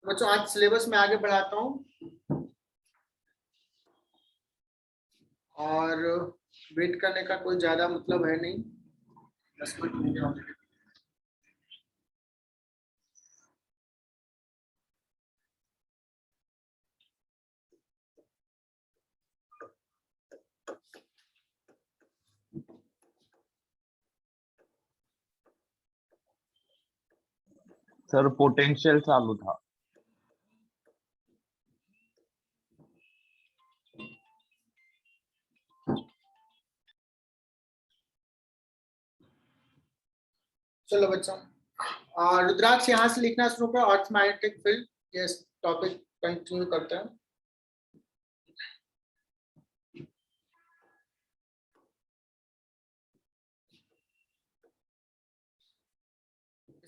बच्चों आज सिलेबस में आगे बढ़ाता हूँ और वेट करने का कोई ज्यादा मतलब है नहीं, 10 मिनट हो गया ऑलरेडी। सर पोटेंशियल चालू था। चलो बच्चों, रुद्राक्ष यहाँ से लिखना शुरू करो, अर्थमैग्नेटिक फील्ड, ये टॉपिक कंटिन्यू करते हैं।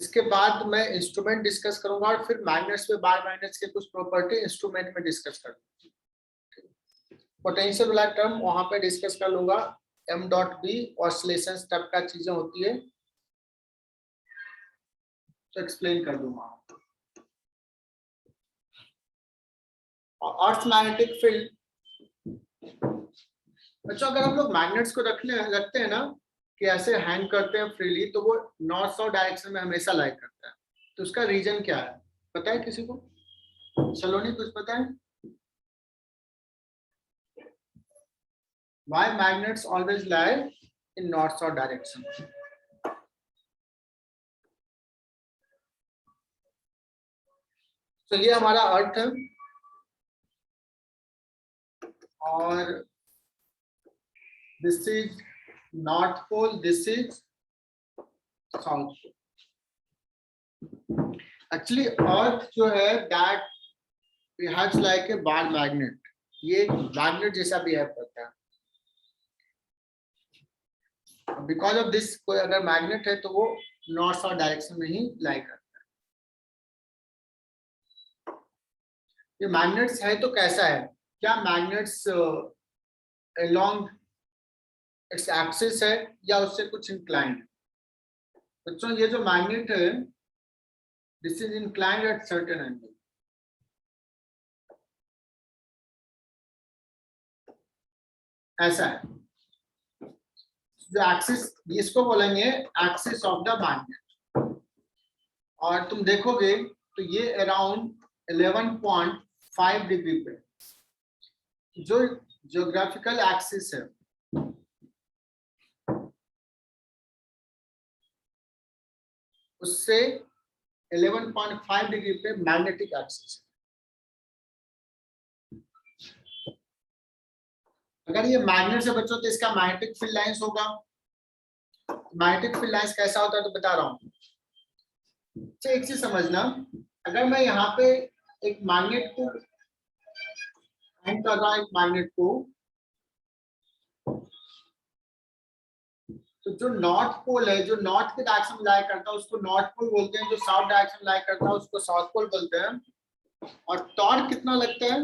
इसके बाद मैं इंस्ट्रूमेंट डिस्कस करूंगा और फिर मैग्नेट्स पे बार मैग्नेट्स के कुछ प्रॉपर्टी इंस्ट्रूमेंट में डिस्कस करूंगा। पोटेंशियल वाला टर्म वहां पे डिस्कस कर लूंगा, M dot B oscillation type का चीजें होती है तो एक्सप्लेन कर दूंगा। अर्थ मैग्नेटिक फील्ड बच्चों, अगर हम लोग मैग्नेट्स को रखते हैं ना कि ऐसे हैंग करते हैं फ्रीली, तो वो नॉर्थ साउथ डायरेक्शन में हमेशा लाई करता है। तो उसका रीजन क्या है पता है किसी को? सलोनी कुछ पता है? Why magnets always lie in north south direction? तो ये हमारा अर्थ है और this is north pole, this is south pole. Actually earth जो है that behaves like a bar magnet, ये मैग्नेट जैसा बिहेव करता है। बिकॉज ऑफ दिस, कोई अगर मैग्नेट है तो वो नॉर्थ साउथ डायरेक्शन में ही लाई करता है। ये मैग्नेट्स है तो कैसा है? क्या मैग्नेट्स along its axis है या उससे कुछ इंक्लाइंड? बच्चों ये जो मैग्नेट है, this is inclined at certain angle. ऐसा है जो एक्सिस, इसको बोलेंगे एक्सिस ऑफ द मैग्नेट। और तुम देखोगे तो ये अराउंड 11.5 डिग्री पे जो ज्योग्राफिकल एक्सिस है, उससे 11.5 डिग्री पे मैग्नेटिक एक्सिस। अगर ये मैग्नेट से बच्चों तो इसका मैग्नेटिक फील्ड लाइंस होगा। मैग्नेटिक फील्ड लाइंस कैसा होता है तो बता रहा हूँ। तो एक चीज समझना, अगर मैं यहाँ पे एक मैग्नेट को हैंग कर रहा हूँ, एक मैग्नेट को, तो जो नॉर्थ पोल है, जो नॉर्थ के डायरेक्शन में लाई करता है उसको नॉर्थ पोल बोलते हैं, जो साउथ डायरेक्शन में लाई करता है उसको साउथ पोल बोलते हैं। और टॉर्क कितना लगता है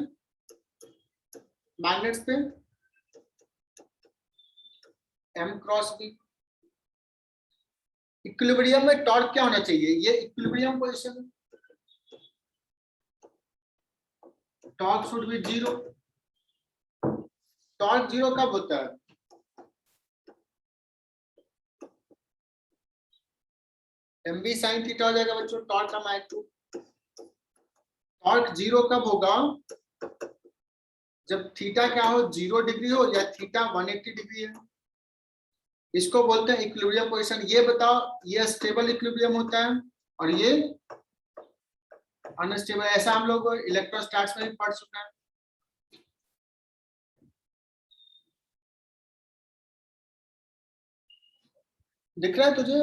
मैग्नेट्स पे? M cross B. इक्विलिब्रियम में टॉर्क क्या होना चाहिए? ये equilibrium position, torque should be zero. Torque zero कब होता है? एम बी साइन थीटा हो जाएगा बच्चों टॉर्क का मैग्नीट्यूड। टॉर्क जीरो कब होगा? जब थीटा क्या हो, 0 डिग्री हो या थीटा 180 डिग्री है। इसको बोलते हैं इक्विलिब्रियम पोजीशन। ये बताओ, ये स्टेबल इक्विलिब्रियम होता है और ये अनस्टेबल। ऐसा हम लोग इलेक्ट्रोस्टैटिक्स में भी पढ़ चुके हैं। दिख रहा है तुझे?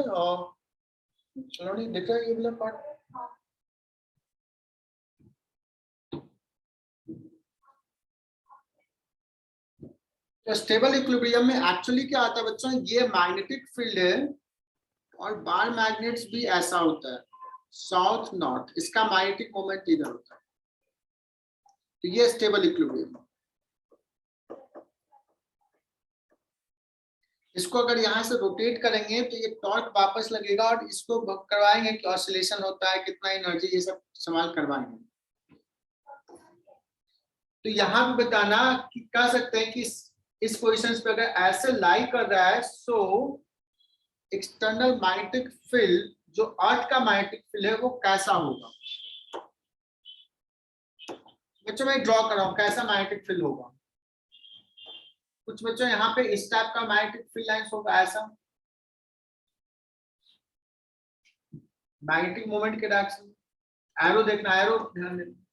चलो नहीं दिख रहा है ये वाला पार्ट? तो स्टेबल इक्विलिब्रियम में एक्चुअली क्या आता है बच्चों, ये मैग्नेटिक फील्ड है और बार मैग्नेट्स भी ऐसा होता है साउथ नॉर्थ, इसका मैग्नेटिक मोमेंट इधर होता है। तो ये स्टेबल इक्विलिब्रियम। इसको अगर यहाँ से रोटेट करेंगे तो ये टॉर्क वापस लगेगा और इसको करवाएंगे कि ऑसिलेशन होता है, कितना एनर्जी, ये सब सवाल करवाएंगे। तो यहाँ भी बताना कि कह सकते हैं कि इस पोजिशन पे अगर ऐसे लाई कर रहा है, सो एक्सटर्नल मैग्नेटिक फील्ड जो अर्थ का मैग्नेटिक फील्ड है वो कैसा होगा। बच्चों मैं ड्रॉ कर रहा हूं कैसा मैग्नेटिक फील्ड होगा। कुछ बच्चों यहाँ पे इस टाइप का मैग्नेटिक फील्ड लाइंस होगा, ऐसा मैग्नेटिक मोमेंट के डायरेक्शन। एरो देखना, एरो ध्यान देना,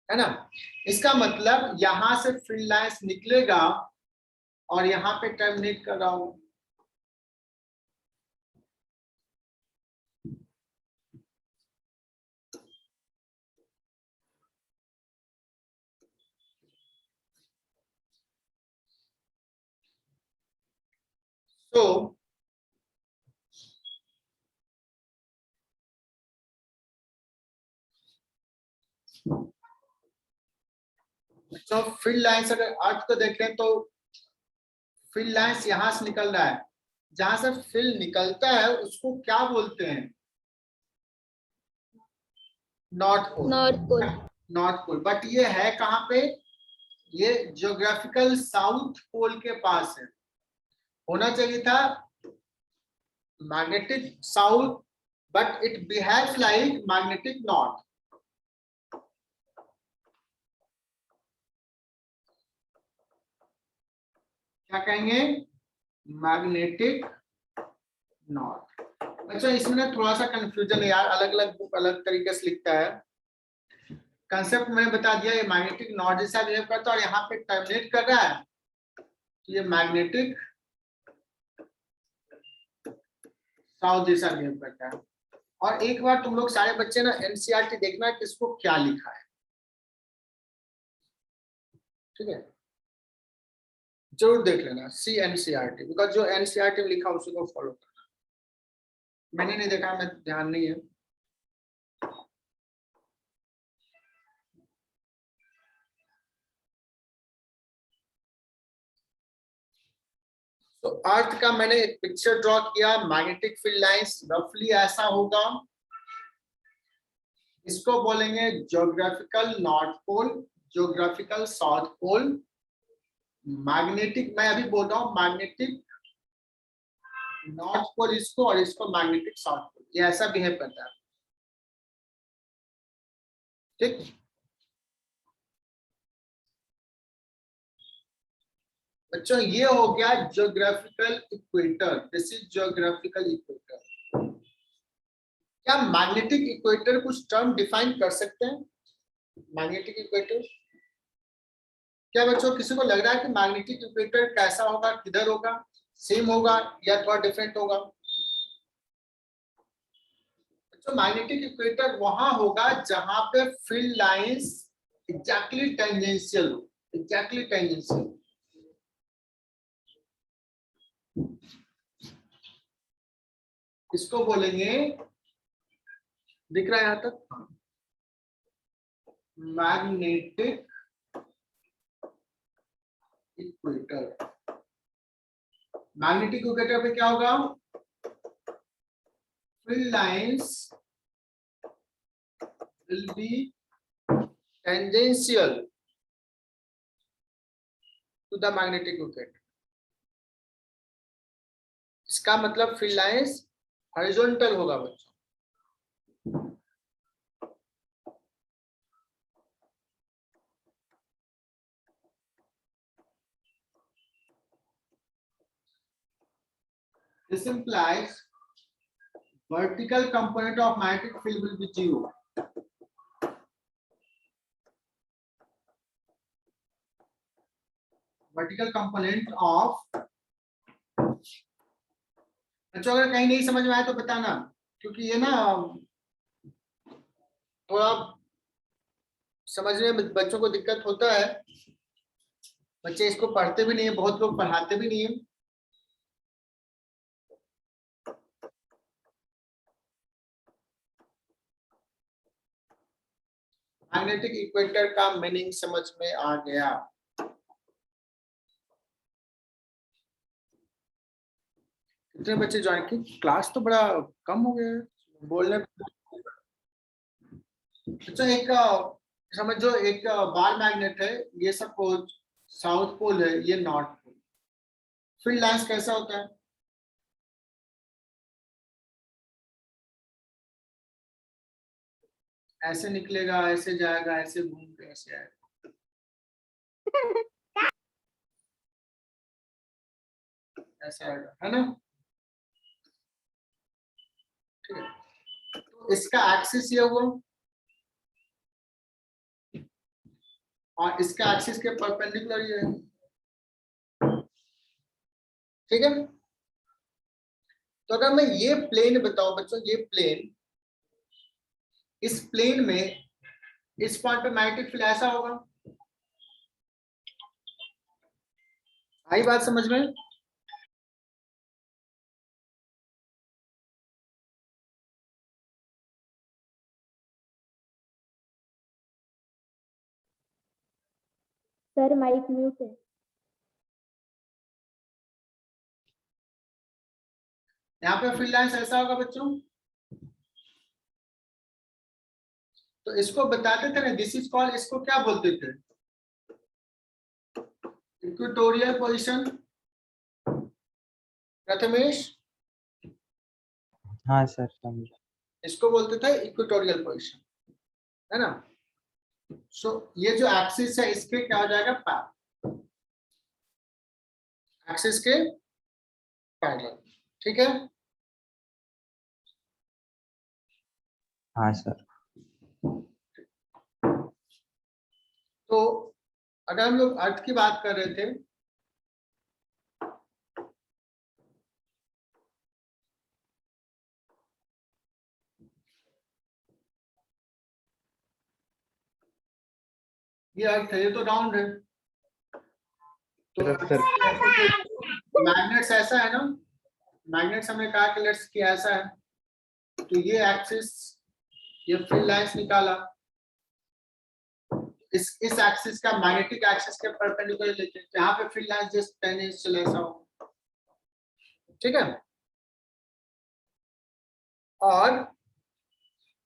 है ना। इसका मतलब यहां से फील्ड लाइंस निकलेगा और यहाँ पे टर्मिनेट कर रहा हूं। तो फील्ड लाइंस अगर अर्थ को देखें तो फील्ड लाइंस यहां से निकल रहा है, जहां से फील्ड निकलता है उसको क्या बोलते हैं, north pole. North pole. North pole, but ये है कहां पे, ये ज्योग्राफिकल साउथ पोल के पास है। होना चाहिए था magnetic south, but it behaves like magnetic north. क्या कहेंगे, मैग्नेटिक नॉर्थ। अच्छा इसमें ना थोड़ा सा कंफ्यूजन है यार, अलग अलग बुक अलग तरीके से लिखता है। कंसेप्ट मैंने बता दिया, ये मैग्नेटिक नॉर्थ जैसा बिहेव करता है और यहाँ पे टर्मिनेट कर रहा है, तो ये मैग्नेटिक साउथ जैसा बिहेव करता है। और एक बार तुम लोग सारे बच्चे ना एनसीईआरटी देखना कि इसको क्या लिखा है, ठीक है, जरूर देख लेना सी एनसीईआरटी, बिकॉज जो एनसीईआरटी में लिखा उसी को फॉलो करना। मैंने नहीं देखा, मैं ध्यान नहीं है। तो अर्थ का मैंने एक पिक्चर ड्रॉ किया, मैग्नेटिक फील्ड लाइंस रफली ऐसा होगा। इसको बोलेंगे geographical north pole, geographical south pole. Magnetic, मैं अभी बोल रहा हूं मैग्नेटिक नॉर्थ पोल इसको, और इसको मैग्नेटिक साउथ पोल, ये ऐसा बिहेव करता है, ठीक। बच्चों ये हो गया geographical equator, this is geographical equator. क्या मैग्नेटिक इक्वेटर कुछ टर्म डिफाइन कर सकते हैं, मैग्नेटिक इक्वेटर? क्या बच्चों किसी को लग रहा है कि मैग्नेटिक इक्वेटर कैसा होगा, किधर होगा, सेम होगा या थोड़ा डिफरेंट होगा? बच्चों मैग्नेटिक इक्वेटर वहां होगा जहां पे फील्ड लाइंस एग्जैक्टली टेंजेंशियल हो, एग्जैक्टली टेंजेंशियल। इसको बोलेंगे, दिख रहा है यहां तक, मैग्नेटिक इक्वेटर। मैग्नेटिक इक्वेटर पे क्या होगा, field lines will be tangential to the magnetic equator. इसका मतलब फील्ड लाइंस हॉरिजॉन्टल होगा बच्चों। This implies vertical component of magnetic field will be 0. Vertical component of, अच्छा अगर कहीं नहीं समझ में आया तो बताना, क्योंकि ये ना थोड़ा समझने में बच्चों को दिक्कत होता है, बच्चे इसको पढ़ते भी नहीं है, बहुत लोग पढ़ाते भी नहीं है। मैग्नेटिक इक्वेटर का मीनिंग समझ में आ गया? कितने बच्चे ज्वाइन की? क्लास तो बड़ा कम हो गया है बोलने। अच्छा एक समझो एक बार मैग्नेट है, ये सपोज साउथ पोल है, ये नॉर्थ पोल। फील्ड लाइंस कैसा होता है? ऐसे निकलेगा, ऐसे जाएगा, ऐसे घूम के ऐसे आएगा। ऐसा आएगा, है ना? ठीक है, तो इसका एक्सिस ये हुआ और इसका एक्सिस के परपेंडिकुलर ये है। ठीक है, तो अगर मैं ये प्लेन बताऊं बच्चों, ये प्लेन, इस प्लेन में इस पॉइंट पे मैग्नेटिक फील्ड ऐसा होगा। आई बात समझ में? सर माइक म्यूट है। यहाँ पे फील्ड लाइंस ऐसा होगा बच्चों, तो इसको बताते थे ना, दिस इज कॉल्ड, इसको क्या बोलते थे? Equatorial position. प्रथमेश, हाँ सर समझा। इसको बोलते थे इक्वेटोरियल पोजीशन, है ना? सो ये जो एक्सिस है इसके क्या हो जाएगा? पैरेलल, एक्सिस के पैरेलल। ठीक है, हाँ सर। तो अगर हम लोग अर्थ की बात कर रहे थे, ये अर्थ है, ये तो राउंड है, तो मैग्नेट्स ऐसा है ना, मैग्नेट्स हमने कहा कि लेट्स कि ऐसा है, तो ये एक्सिस, ये फील्ड लाइंस निकाला, इस एक्सिस का मैग्नेटिक एक्सिस के परपेंडिकुलर लेते हैं, यहाँ पे फील्ड लाइंस जस्ट टेंजेंशियल ऐसा हो। ठीक है, और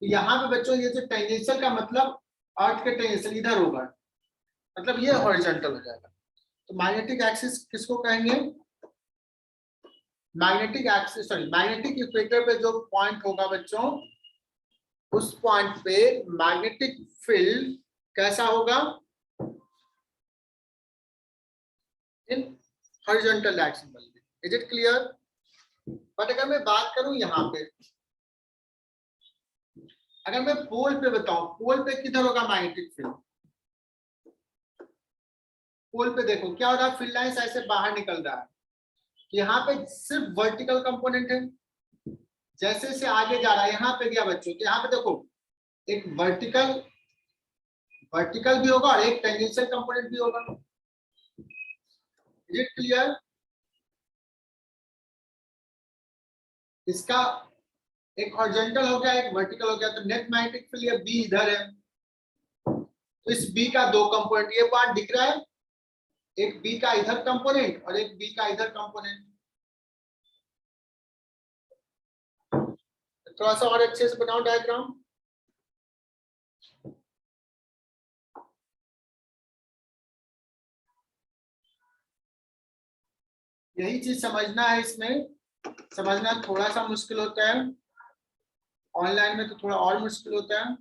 यहाँ पे बच्चों ये जो टेंजेंशियल का मतलब अर्थ के टेंजेंशियल इधर होगा, मतलब ये हॉरिजॉन्टल हो जाएगा। तो मैग्नेटिक एक्सिस किसको कहेंगे? Magnetic axis, sorry, magnetic equator पे जो पॉइंट होगा बच्चों, उस पॉइंट पे मैग्नेटिक फील्ड कैसा होगा? इन हॉरिजॉन्टल डायरेक्शन में। Is it clear? बट अगर मैं बात करूं यहाँ पे, अगर मैं पोल पे बताऊं, पोल पे किधर होगा मैग्नेटिक फील्ड? पोल पे देखो क्या हो रहा है, फील्ड लाइंस ऐसे बाहर निकल रहा है, यहाँ पे सिर्फ वर्टिकल कंपोनेंट है, जैसे जैसे आगे जा रहा है, यहाँ पे गया बच्चों, तो यहाँ पे देखो एक वर्टिकल भी होगा और एक टेंजेंशियल कंपोनेंट भी होगा। Is it clear? इसका एक हॉरिजॉन्टल हो गया, एक वर्टिकल हो गया, तो नेट मैग्नेटिक फील्ड ये बी इधर है, तो इस बी का दो कंपोनेंट, ये पार्ट दिख रहा है, एक बी का इधर कंपोनेंट और एक बी का इधर कंपोनेंट। थोड़ा सा और अच्छे से बनाओ डायग्राम। यही चीज समझना है, इसमें समझना थोड़ा सा मुश्किल होता है, ऑनलाइन में तो थोड़ा और मुश्किल होता है।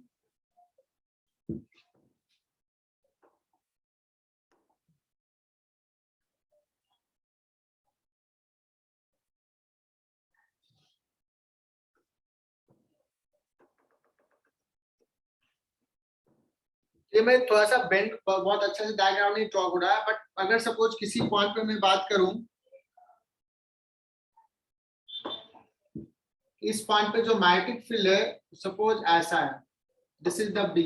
ये मैं थोड़ा सा बेंड बहुत अच्छे से डायग्राम नहीं ड्रॉ हो रहा है, बट अगर सपोज किसी पॉइंट पे मैं बात करूं, इस पॉइंट पे जो मैग्नेटिक फील्ड है सपोज ऐसा है, दिस इज द बी,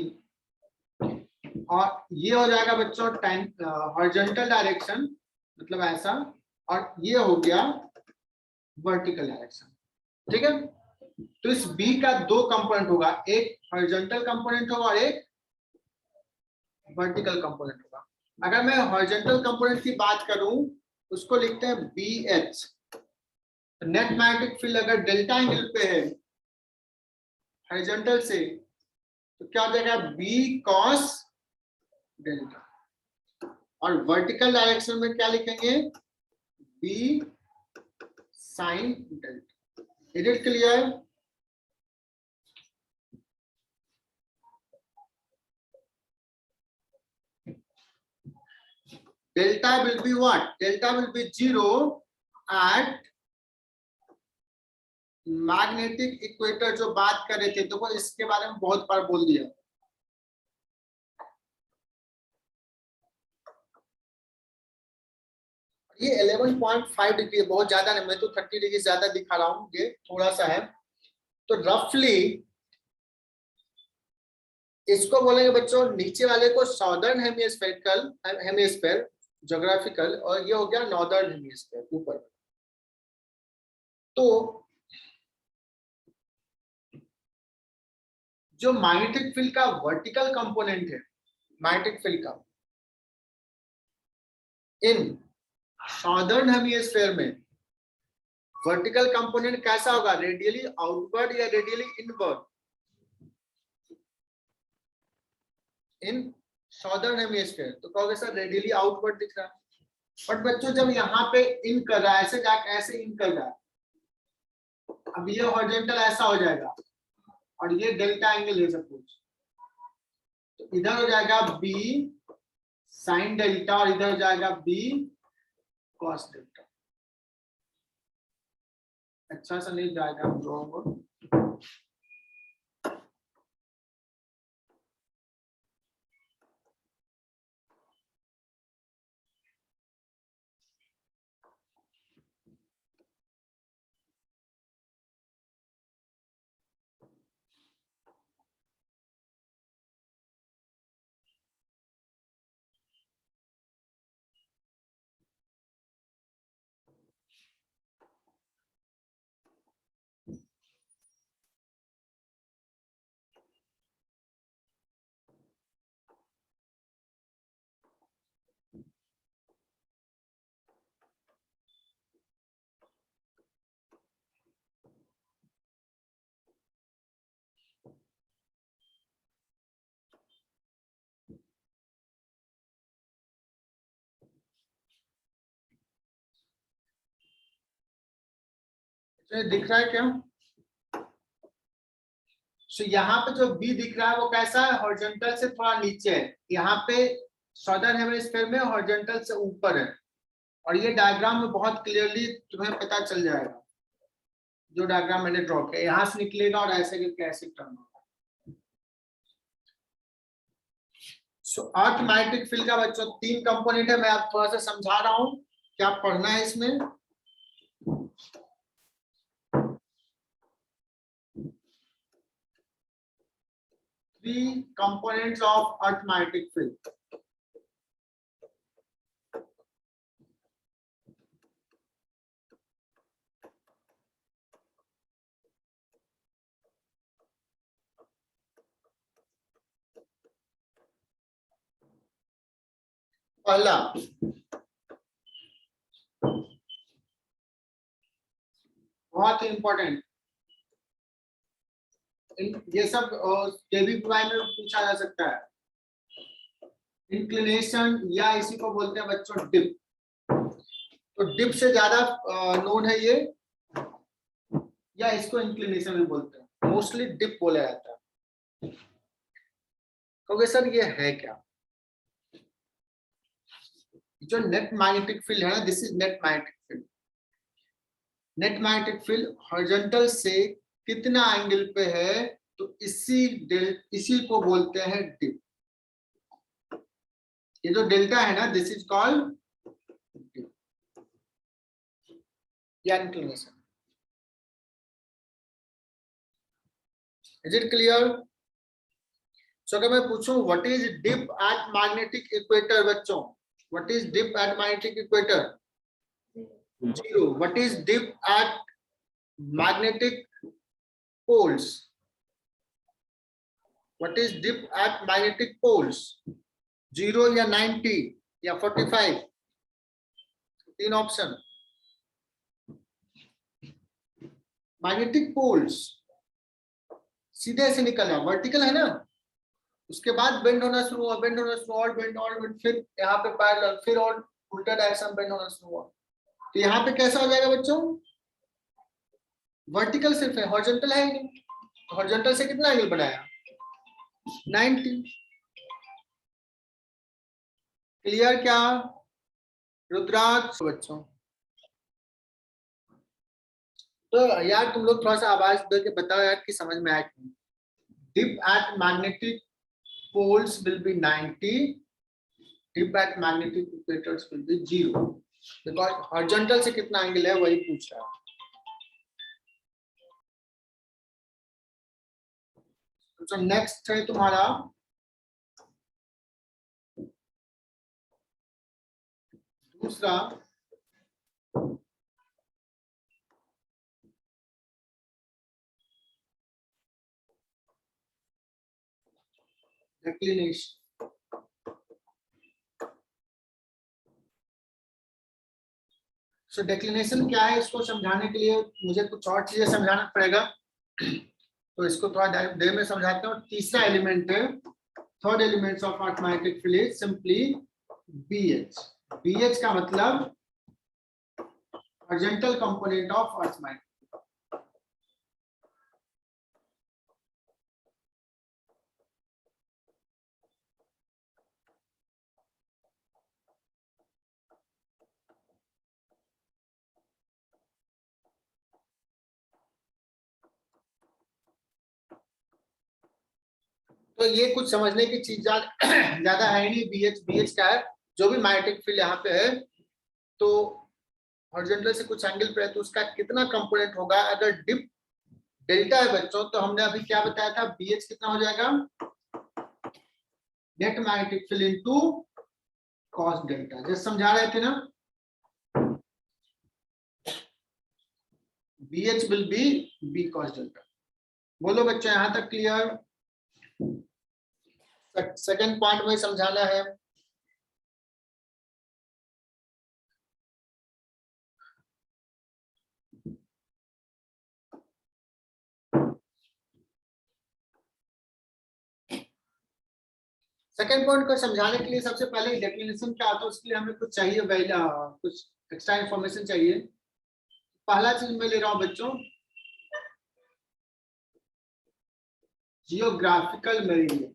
और ये हो जाएगा बच्चों हॉरिजॉन्टल डायरेक्शन, मतलब ऐसा, और ये हो गया वर्टिकल डायरेक्शन। ठीक है, तो इस बी का दो कंपोनेंट होगा, एक हॉरिजॉन्टल कंपोनेंट होगा और एक वर्टिकल कंपोनेंट होगा। अगर मैं हॉरिजॉन्टल कंपोनेंट की बात करूं, उसको लिखते हैं B H. Net magnetic field अगर डेल्टा एंगल पे है हॉरिजॉन्टल से, तो क्या हो जाएगा? B cos delta. और वर्टिकल डायरेक्शन में क्या लिखेंगे? B sine delta. Is it clear? Delta will be what? Delta will be 0 at magnetic equator जो बात कर रहे थे, तो इसके बारे में बहुत बार बोल दिया। ये 11.5 डिग्री है, बहुत ज्यादा नहीं, मैं तो 30 डिग्री ज्यादा दिखा रहा हूँ, ये थोड़ा सा है। तो रफली इसको बोलेंगे बच्चों, नीचे वाले को साउदर्न हेमिस्फीयर ज्योग्राफिकल, और ये हो गया नॉर्दर्न हेमिस्फीयर ऊपर। तो जो मैग्नेटिक फील्ड का वर्टिकल कंपोनेंट है, मैग्नेटिक फील्ड का इन साउदर्न हेमिस्फीयर में वर्टिकल कंपोनेंट कैसा होगा? रेडियली आउटवर्ड या रेडियली इनवर्ड? इन साउदर्न हेमिस्फीयर तो कहोगे सर रेडियली आउटवर्ड दिख रहा है, बट बच्चों जब यहाँ पे इन कर रहा है, ऐसे जाके ऐसे इन कर रहा है, अब ये हॉरिजॉन्टल ऐसा हो जाएगा और ये डेल्टा एंगल है सपोज, तो इधर हो जाएगा बी साइन डेल्टा और इधर हो जाएगा बी कॉस डेल्टा। अच्छा सा नहीं जाएगा ड्रॉ को। दिख रहा है क्या? तो यहाँ पे जो बी दिख रहा है वो कैसा है? हॉरिजॉन्टल से थोड़ा नीचे है, यहाँ पे साउदर्न हेमिस्फीयर में हॉरिजॉन्टल से ऊपर है, और ये डायग्राम में बहुत क्लियरली तुम्हें पता चल जाएगा, जो डायग्राम मैंने ड्रॉ किया, यहाँ से निकलेगा और ऐसे करके ऐसे टर्न होगा। सो अर्थ मैग्नेटिक फील्ड का बच्चों 3 कंपोनेंट है, मैं आप थोड़ा सा समझा रहा हूँ, क्या पढ़ना है इसमें। Three components of earth magnetic field. पहला बहुत ही इंपॉर्टेंट, ये सब केवीपीवाई में पूछा जा सकता है, इंक्लिनेशन या इसी को बोलते हैं बच्चों डिप। तो डिप से ज्यादा नोन है ये, या इसको इंक्लिनेशन भी बोलते हैं, मोस्टली डिप बोला जाता है। क्योंकि सर ये है क्या? जो नेट मैग्नेटिक फील्ड है ना, this is net magnetic field. Net magnetic field horizontal से कितना एंगल पे है, तो इसी को बोलते हैं डिप। ये जो डेल्टा है ना, दिस इज कॉल्ड डिप या inclination. Is it clear? So अगर मैं पूछूं what is dip at magnetic equator बच्चों, what is dip at magnetic equator? 0. What is dip at magnetic poles? What is dip at magnetic poles? 0 या 90 या 45? 3 option. Magnetic poles सीधे से निकल रहा, वर्टिकल है ना, उसके बाद बेंड होना शुरू हुआ, बेंड होना शुरू और बेंड और बेंड, फिर यहाँ पे पैरेलल, फिर और उल्टा डायरेक्शन बेंड होना शुरू हुआ। तो यहाँ पे कैसा हो जाएगा बच्चों, वर्टिकल सिर्फ है, हॉरिजॉन्टल है ही नहीं। हॉरिजॉन्टल से कितना एंगल बनाया, 90। क्लियर क्या रुद्राक्ष बच्चों? तो यार तुम लोग थोड़ा सा आवाज दे के बताओ यार कि समझ में आया कि नहीं। Dip at magnetic poles will be 90. Dip at magnetic equators will be 0. Because horizontal से कितना एंगल है वही पूछ रहा है। तो नेक्स्ट है तुम्हारा दूसरा डिक्लिनेशन। सो डिक्लिनेशन क्या है, इसको समझाने के लिए मुझे कुछ और चीजें समझाना पड़ेगा, तो इसको थोड़ा देर में समझाता हूँ। तीसरा एलिमेंट है, third element of magnetic field is simply BH। BH का मतलब horizontal component of earth magnet। तो ये कुछ समझने की चीज ज्यादा है नहीं। BH क्या है, जो भी मैग्नेटिक फील्ड यहाँ पे है तो हॉरिजॉन्टल से कुछ एंगल पे है तो उसका कितना कंपोनेंट होगा। अगर डिप डेल्टा है बच्चों तो हमने अभी क्या बताया था, BH कितना हो जाएगा, net magnetic field into cos delta, जैसे समझा रहे थे ना। BH will be B cos delta. बोलो बच्चों यहां तक क्लियर? सेकंड पॉइंट में समझाना है। सेकंड पॉइंट को समझाने के लिए सबसे पहले डेफिनेशन क्या आता है उसके लिए हमें कुछ चाहिए, कुछ एक्स्ट्रा इंफॉर्मेशन चाहिए। पहला चीज मैं ले रहा हूं बच्चों, geographical meridian.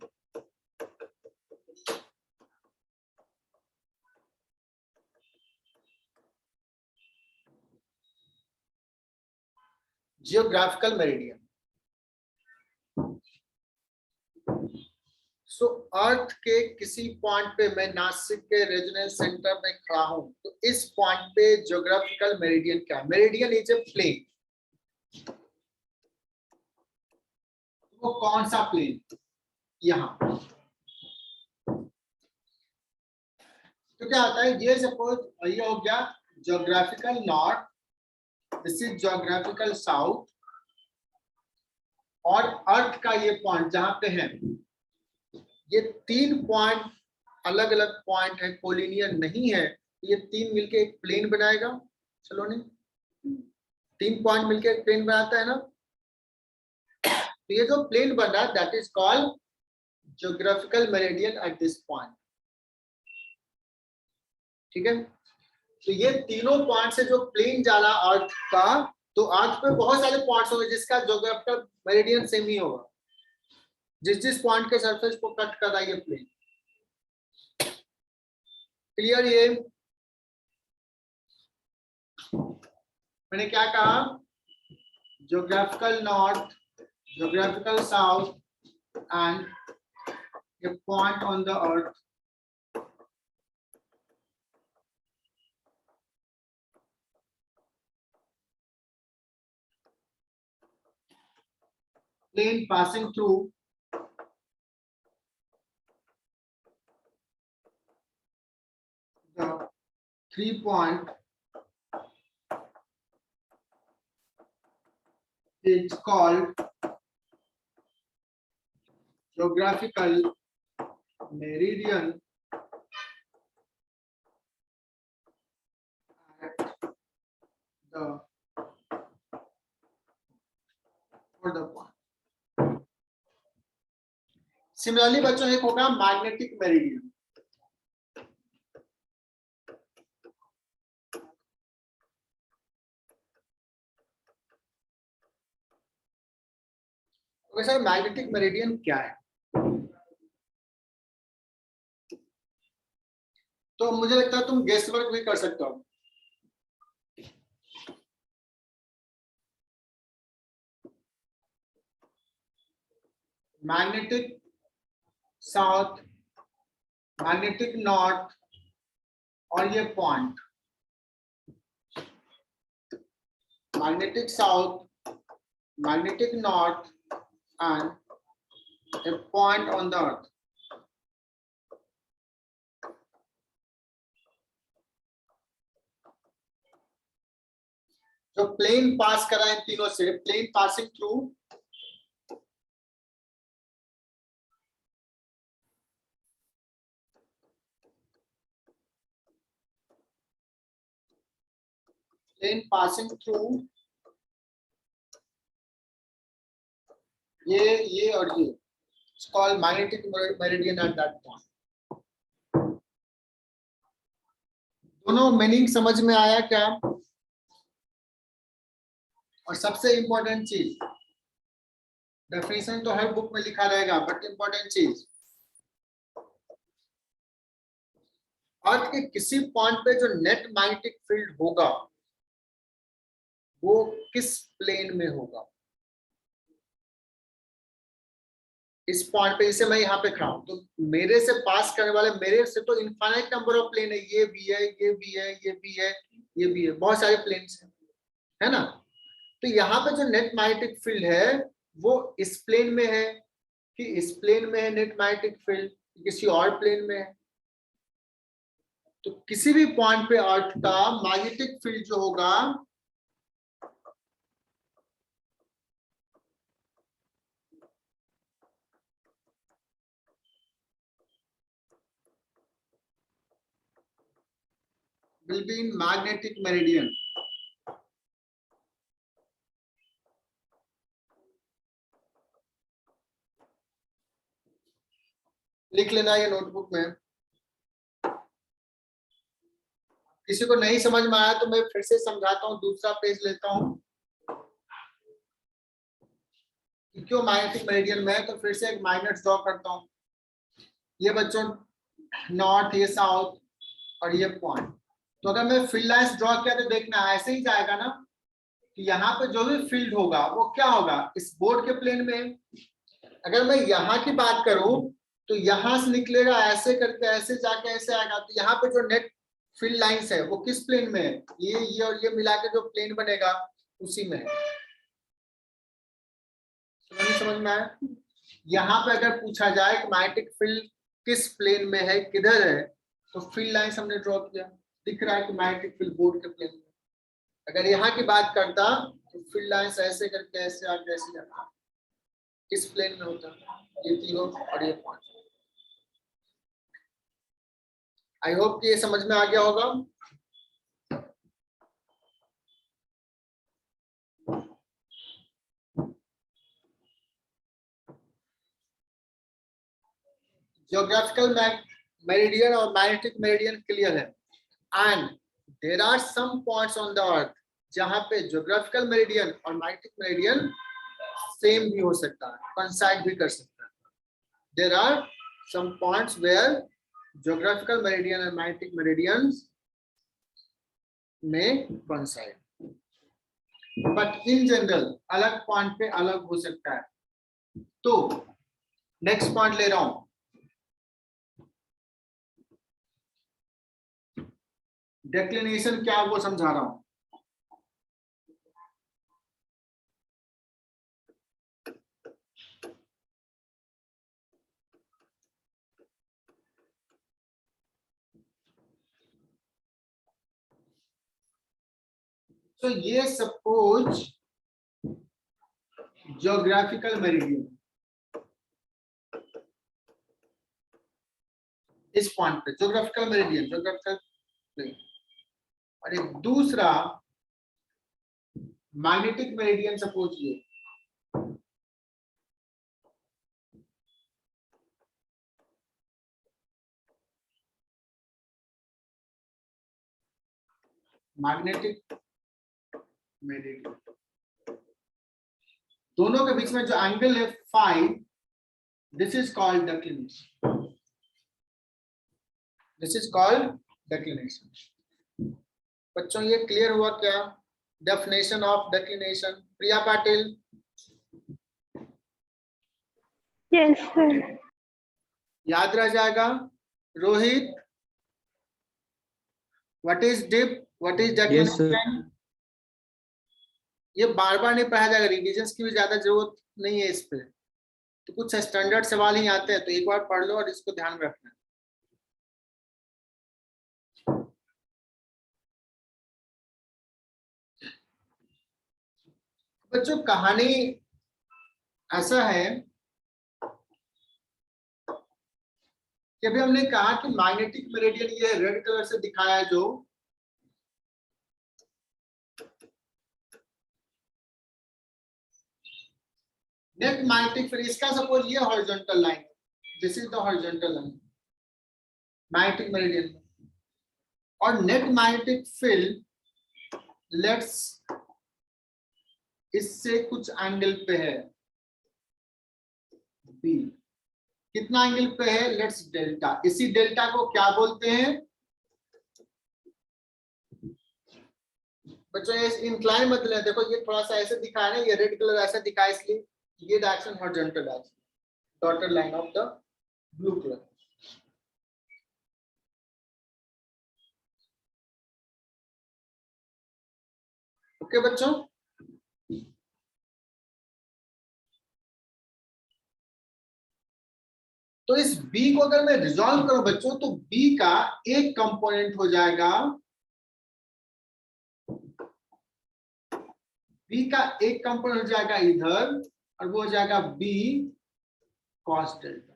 Geographical meridian. So earth के किसी पॉइंट पे, मैं नासिक के रेजोनेंस सेंटर में खड़ा हूं तो इस पॉइंट पे जियोग्राफिकल मेरिडियन क्या है, मेरिडियन इज ए प्लेन। वो कौन सा प्लेन, यहाँ। तो क्या आता है, ये सपोज ये हो गया geographical north, this is geographical south, और अर्थ का ये पॉइंट जहां पे है, ये तीन पॉइंट अलग अलग पॉइंट है, कोलिनियर नहीं है। ये तीन मिलके एक प्लेन बनाएगा। चलो नहीं, तीन पॉइंट मिलके एक प्लेन बनाता है ना। तो ये जो प्लेन बन रहा है that is called geographical meridian at this point. ठीक है, तो ये तीनों पॉइंट से जो प्लेन जाला अर्थ का, तो अर्थ पे बहुत सारे पॉइंट्स होंगे जिसका जियोग्राफिकल मेरिडियन सेम ही होगा। जिस पॉइंट के सरफेस को कट कर रहा है ये प्लेन। क्लियर? ये मैंने क्या कहा, geographical north, geographical south and a point on the earth plane passing through the 3 point is called geographical meridian at the for the point। Similarly बच्चों एक होगा magnetic meridian. Okay sir, magnetic meridian क्या है? तो मुझे लगता है तुम गेस वर्क भी कर सकते हो। मैग्नेटिक साउथ, मैग्नेटिक नॉर्थ और ये point, magnetic south, magnetic north and a point on the earth. जो प्लेन पास करा इन तीनों से, plane passing through plane passing through ये और ये, it's called magnetic meridian at that point। दोनों मीनिंग समझ में आया क्या? और सबसे इंपॉर्टेंट चीज, डेफिनेशन तो हर बुक में लिखा रहेगा, बट इंपॉर्टेंट चीज, अर्थ के किसी पॉइंट पे जो नेट मैग्नेटिक फील्ड होगा वो किस प्लेन में होगा? इस पॉइंट पे, जैसे मैं यहाँ पे खड़ा हूं, तो मेरे से पास करने वाले, मेरे से तो इनफाइनाइट नंबर ऑफ प्लेन है, ये भी है, ये भी है, ये भी है, ये भी है, बहुत सारे प्लेन्स है ना? तो यहाँ पे जो नेट मैग्नेटिक फील्ड है वो इस प्लेन में है कि इस प्लेन में है नेट मैग्नेटिक फील्ड, किसी और प्लेन में है? तो किसी भी पॉइंट पे अर्थ का मैग्नेटिक फील्ड जो होगा will be in magnetic meridian। लिख लेना ये नोटबुक में। किसी को नहीं समझ में आया तो मैं फिर से समझाता हूँ, दूसरा पेज लेता हूँ। क्यों मैग्नेटिक मेरिडियन में, तो फिर से एक मैग्नेट ड्रॉ करता हूँ। ये बच्चों नॉर्थ, ये साउथ और ये पॉइंट। तो अगर मैं फील्ड लाइंस ड्रॉ किया तो देखना ऐसे ही जाएगा ना कि यहाँ पे जो भी फील्ड होगा वो क्या होगा, इस बोर्ड के प्लेन में। अगर मैं यहाँ की बात करूं तो यहाँ से निकलेगा ऐसे करके, ऐसे जाके ऐसे आएगा। तो यहाँ पे जो नेट फील्ड लाइंस है वो किस प्लेन में है? ये और ये मिला के जो प्लेन बनेगा उसी में है। समझ में आया? यहाँ पे अगर पूछा जाए कि मैग्नेटिक फील्ड किस प्लेन में है, किधर है, तो फील्ड लाइंस हमने ड्रॉ किया, दिख रहा है कि मैग्नेटिक फील्ड बोर्ड के प्लेन में। अगर यहाँ की बात करता तो फील्ड लाइंस ऐसे करके ऐसे आके ऐसे जाता, किस प्लेन में होता? ये तीनों और ये पॉइंट। आई होप कि ये समझ में आ गया होगा। जियोग्राफिकल मेरिडियन और मैग्नेटिक मेरिडियन क्लियर है। And there are some points on the earth जहां पे जियोग्राफिकल मेरिडियन और मैग्नेटिक मेरिडियन सेम भी हो सकता है, कोइंसाइड भी कर सकता है। There are some points where geographical meridian and magnetic meridians में कोइंसाइड, बट इन जनरल अलग पॉइंट पे अलग हो सकता है। तो नेक्स्ट पॉइंट ले रहा हूं, डेक्लिनेशन क्या वो समझा रहा हूं। तो ये सपोज ज्योग्राफिकल मेरिडियन इस पॉइंट पे, ज्योग्राफिकल मेरिडियन, ज्योग्राफिकल प्लेन, और एक दूसरा मैग्नेटिक मेरिडियन सपोज ये। मैग्नेटिक मेरिडियन, दोनों के बीच में जो एंगल है phi, this is called declination, this is called declination. बच्चों ये क्लियर हुआ क्या definition of declination? Priya Patil? Yes sir. याद रह जाएगा। Rohit, what is dip, what is declination? ये बार बार नहीं पढ़ा जाएगा, रिविजन की भी ज्यादा जरूरत नहीं है इस पे, तो कुछ स्टैंडर्ड सवाल ही आते हैं, तो एक बार पढ़ लो और इसको ध्यान में रखना। बच्चों कहानी ऐसा है कि अभी हमने कहा कि मैग्नेटिक मेरिडियन ये रेड कलर से दिखाया है, जो नेट मैग्नेटिक फील्ड, इसका सपोज ये horizontal line, this is the horizontal line magnetic meridian, और नेट मैग्नेटिक फील्ड लेट्स इससे कुछ एंगल पे है बी, कितना एंगल पे है? लेट्स डेल्टा, इसी डेल्टा को क्या बोलते हैं बच्चों? ये इंक्लाइन मत लें, देखो ये थोड़ा सा ऐसे दिखा है ना, ये रेड कलर ऐसा दिखा है, इसलिए ये direction horizontal direction, dotted line of the blue colour. Okay बच्चों, तो इस B को अगर मैं रिजॉल्व करूं बच्चों, तो B का एक कंपोनेंट हो जाएगा, B का एक कंपोनेंट हो जाएगा इधर, और वो हो जाएगा B cos डेल्टा,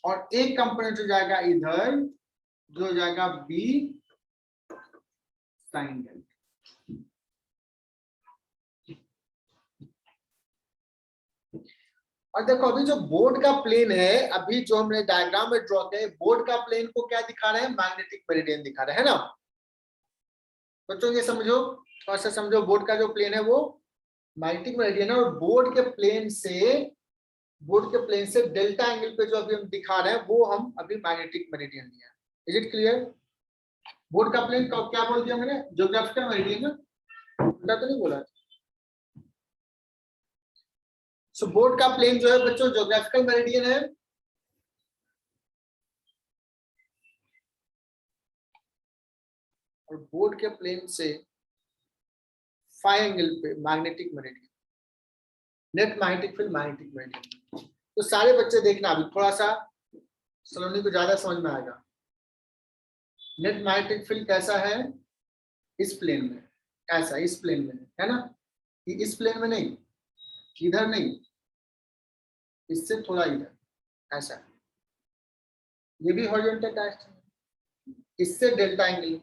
और एक कंपोनेंट हो जाएगा इधर, जो हो जाएगा B sin डेल्टा। और देखो अभी जो बोर्ड का प्लेन है, अभी जो हमने डायग्राम में ड्रॉ किया है, बोर्ड का प्लेन को क्या दिखा रहे हैं? मैग्नेटिक मेरिडियन दिखा रहे हैं, है ना बच्चों? ये समझो, थोड़ा सा समझो, बोर्ड का जो प्लेन है वो मैग्नेटिक मेरिडियन है, और बोर्ड के प्लेन से डेल्टा एंगल पे जो अभी हम दिखा रहे हैं, वो हम अभी मैग्नेटिक मेरिडियन लिया है। Is it clear? बोर्ड का प्लेन क्या बोल दिया मैंने? ज्योग्राफिकल मेरिडियन ना, उल्टा तो नहीं बोला? सो बोर्ड का प्लेन जो है बच्चों ज्योग्राफिकल मेरिडियन है, और बोर्ड के प्लेन से फाई एंगल पे magnetic meridian, net magnetic field magnetic meridian. तो सारे बच्चे देखना, अभी थोड़ा सा सलोनी को ज्यादा समझ में आएगा। नेट मैग्नेटिक फील्ड कैसा है? इस प्लेन में, ऐसा इस प्लेन में है ना, इस प्लेन में नहीं, इधर नहीं, इससे थोड़ा इधर, ऐसा, ये भी हॉरिजॉन्टल डायरेक्शन, इससे डेल्टा एंगल।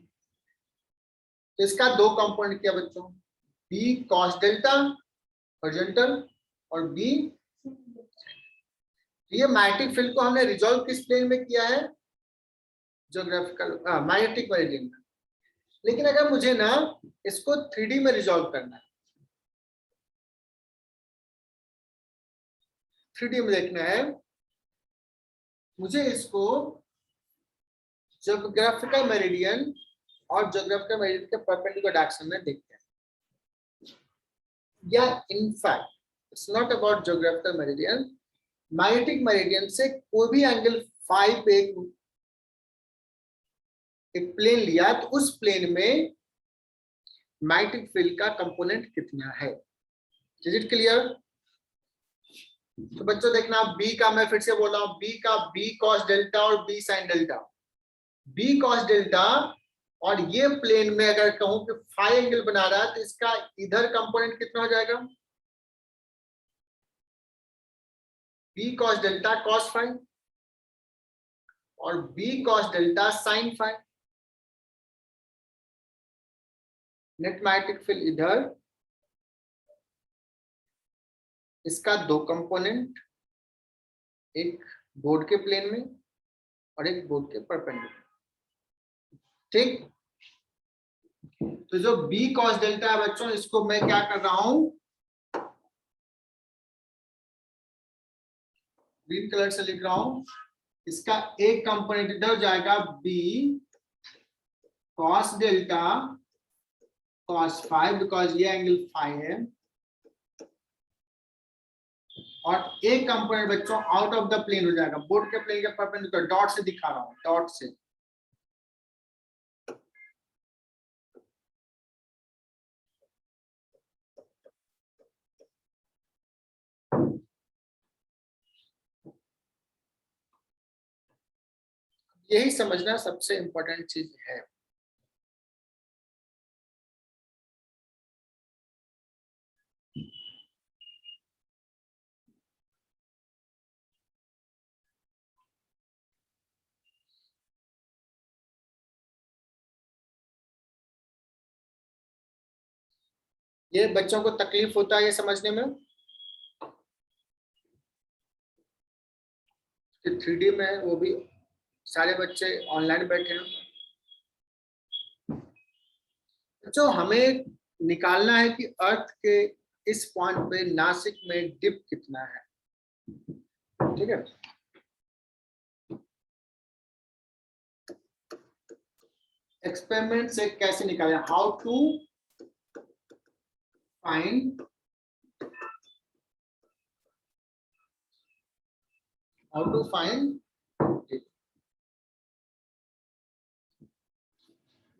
तो इसका दो कंपोनेंट किया बच्चों, बी कॉस डेल्टा हॉरिजॉन्टल, और बी, ये मैग्नेटिक फील्ड को हमने रिजॉल्व किस प्लेन में किया है? ज्योग्राफिकल मैग्नेटिक मेरिडियन में। लेकिन अगर मुझे ना इसको 3D में रिजॉल्व करना है, 3D में देखना है मुझे, इसको ज्योग्राफिकल मेरिडियन और ज्योग्राफिकल मेरिडियन के परपेंडिकुलर डायरेक्शन में देखते हैं, या in fact it's not about geographical meridian, magnetic meridian से कोई भी एंगल फाई पे एक प्लेन लिया, तो उस प्लेन में मैग्नेटिक फील्ड का कंपोनेंट कितना है। Is it clear? तो बच्चों देखना, बी का मैं फिर से बोल रहा हूं, बी का बी कॉस डेल्टा और B sine delta, B cos delta, और ये प्लेन में अगर कहूं कि फाई एंगल बना रहा है, तो इसका इधर कंपोनेंट कितना हो जाएगा? B cos delta cos phi, और B cos delta sine phi. Net magnetic field इधर, इसका दो कंपोनेंट, एक बोर्ड के प्लेन में और एक बोर्ड के परपेंडिकुलर, ठीक? तो जो बी कॉस डेल्टा है बच्चों, इसको मैं क्या कर रहा हूं, ग्रीन कलर से लिख रहा हूं। इसका एक कंपोनेंट इधर जाएगा B cos delta cos phi, because ये एंगल फाइव है, और एक कंपोनेंट बच्चों आउट ऑफ द प्लेन हो जाएगा, बोर्ड के प्लेन के परपेंडिकुलर, डॉट से दिखा रहा हूं, डॉट से। यही समझना सबसे इंपॉर्टेंट चीज है। ये बच्चों को तकलीफ होता है ये समझने में कि 3D में है, वो भी सारे बच्चे ऑनलाइन बैठे हैं। बच्चों हमें निकालना है कि अर्थ के इस पॉइंट पे नासिक में डिप कितना है, ठीक है। एक्सपेरिमेंट से कैसे निकालें, हाउ टू फाइंड डिप।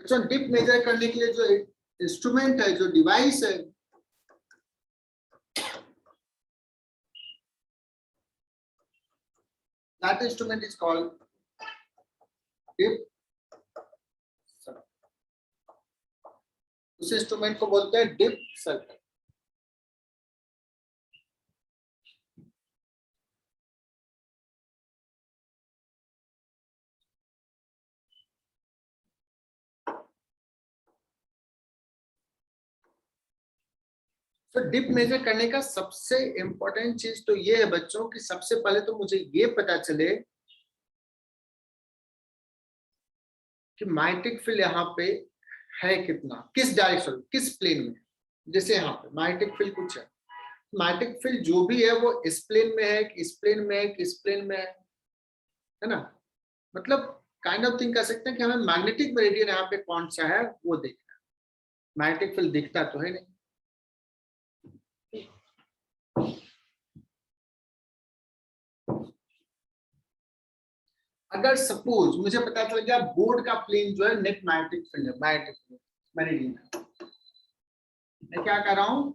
बच्चों डिप मेजर करने के लिए जो इंस्ट्रूमेंट है, जो डिवाइस है, that instrument is called dip circle. उस इंस्ट्रूमेंट को बोलते हैं डिप सर्कल। तो डिप मेजर करने का सबसे इंपॉर्टेंट चीज तो ये है बच्चों कि सबसे पहले तो मुझे ये पता चले कि मैग्नेटिक फील्ड यहाँ पे है कितना, किस डायरेक्शन, किस प्लेन में। जैसे यहाँ पे मैग्नेटिक फील्ड कुछ है, मैग्नेटिक फील्ड जो भी है वो इस प्लेन में है, इस प्लेन में है, इस प्लेन में है ना। मतलब काइंड ऑफ थिंग कह सकते हैं कि हमें मैग्नेटिक मेरिडियन यहाँ पे कौन सा है वो देखना है। मैग्नेटिक फील्ड दिखता तो है नहीं। अगर सपोज मुझे पता चल गया बोर्ड का प्लेन जो है नेट मैग्नेटिक फील्ड है, मैग्नेटिक मेरिडियन, मैं क्या कर रहा हूं,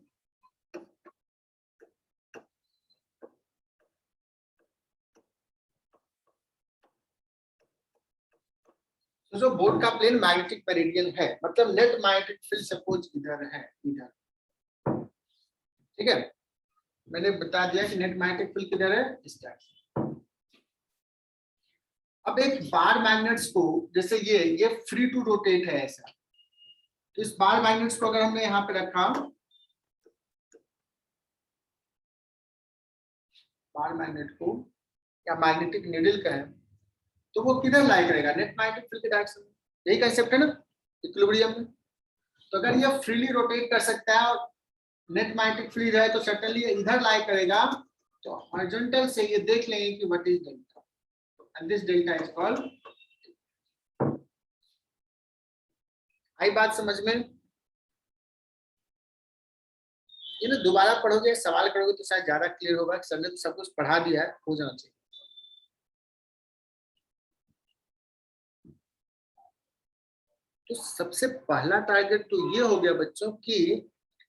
तो जो बोर्ड का प्लेन मैग्नेटिक मेरिडियन है, मतलब नेट मैग्नेटिक फील्ड सपोज इधर है, इधर, ठीक है। मैंने बता दिया कि नेट मैग्नेटिक फील्ड किधर है, इस तरह। अब एक बार मैग्नेट्स को, जैसे ये फ्री टू रोटेट है ऐसा, तो इस बार मैग्नेट्स को अगर हमने यहाँ पे रखा, बार मैग्नेट को या मैग्नेटिक नीडल का है, तो वो किधर लाई करेगा, नेट मैग्नेटिक फील्ड के डायरेक्शन में। यही कंसेप्ट है ना इक्विलिब्रियम में। तो अगर ये फ्रीली रोटेट कर सकता है और नेट मैग्नेटिक फील्ड है, तो सर्टेनली इधर लाई करेगा। तो हॉरिजॉन्टल से ये देख लेंगे कि what is delta, and this delta is called. आई बात समझ में? ये ना दोबारा पढ़ोगे, सवाल करोगे तो शायद ज्यादा क्लियर होगा। सर ने तो सब कुछ पढ़ा दिया है, हो जाना चाहिए। तो सबसे पहला टारगेट तो ये हो गया बच्चों कि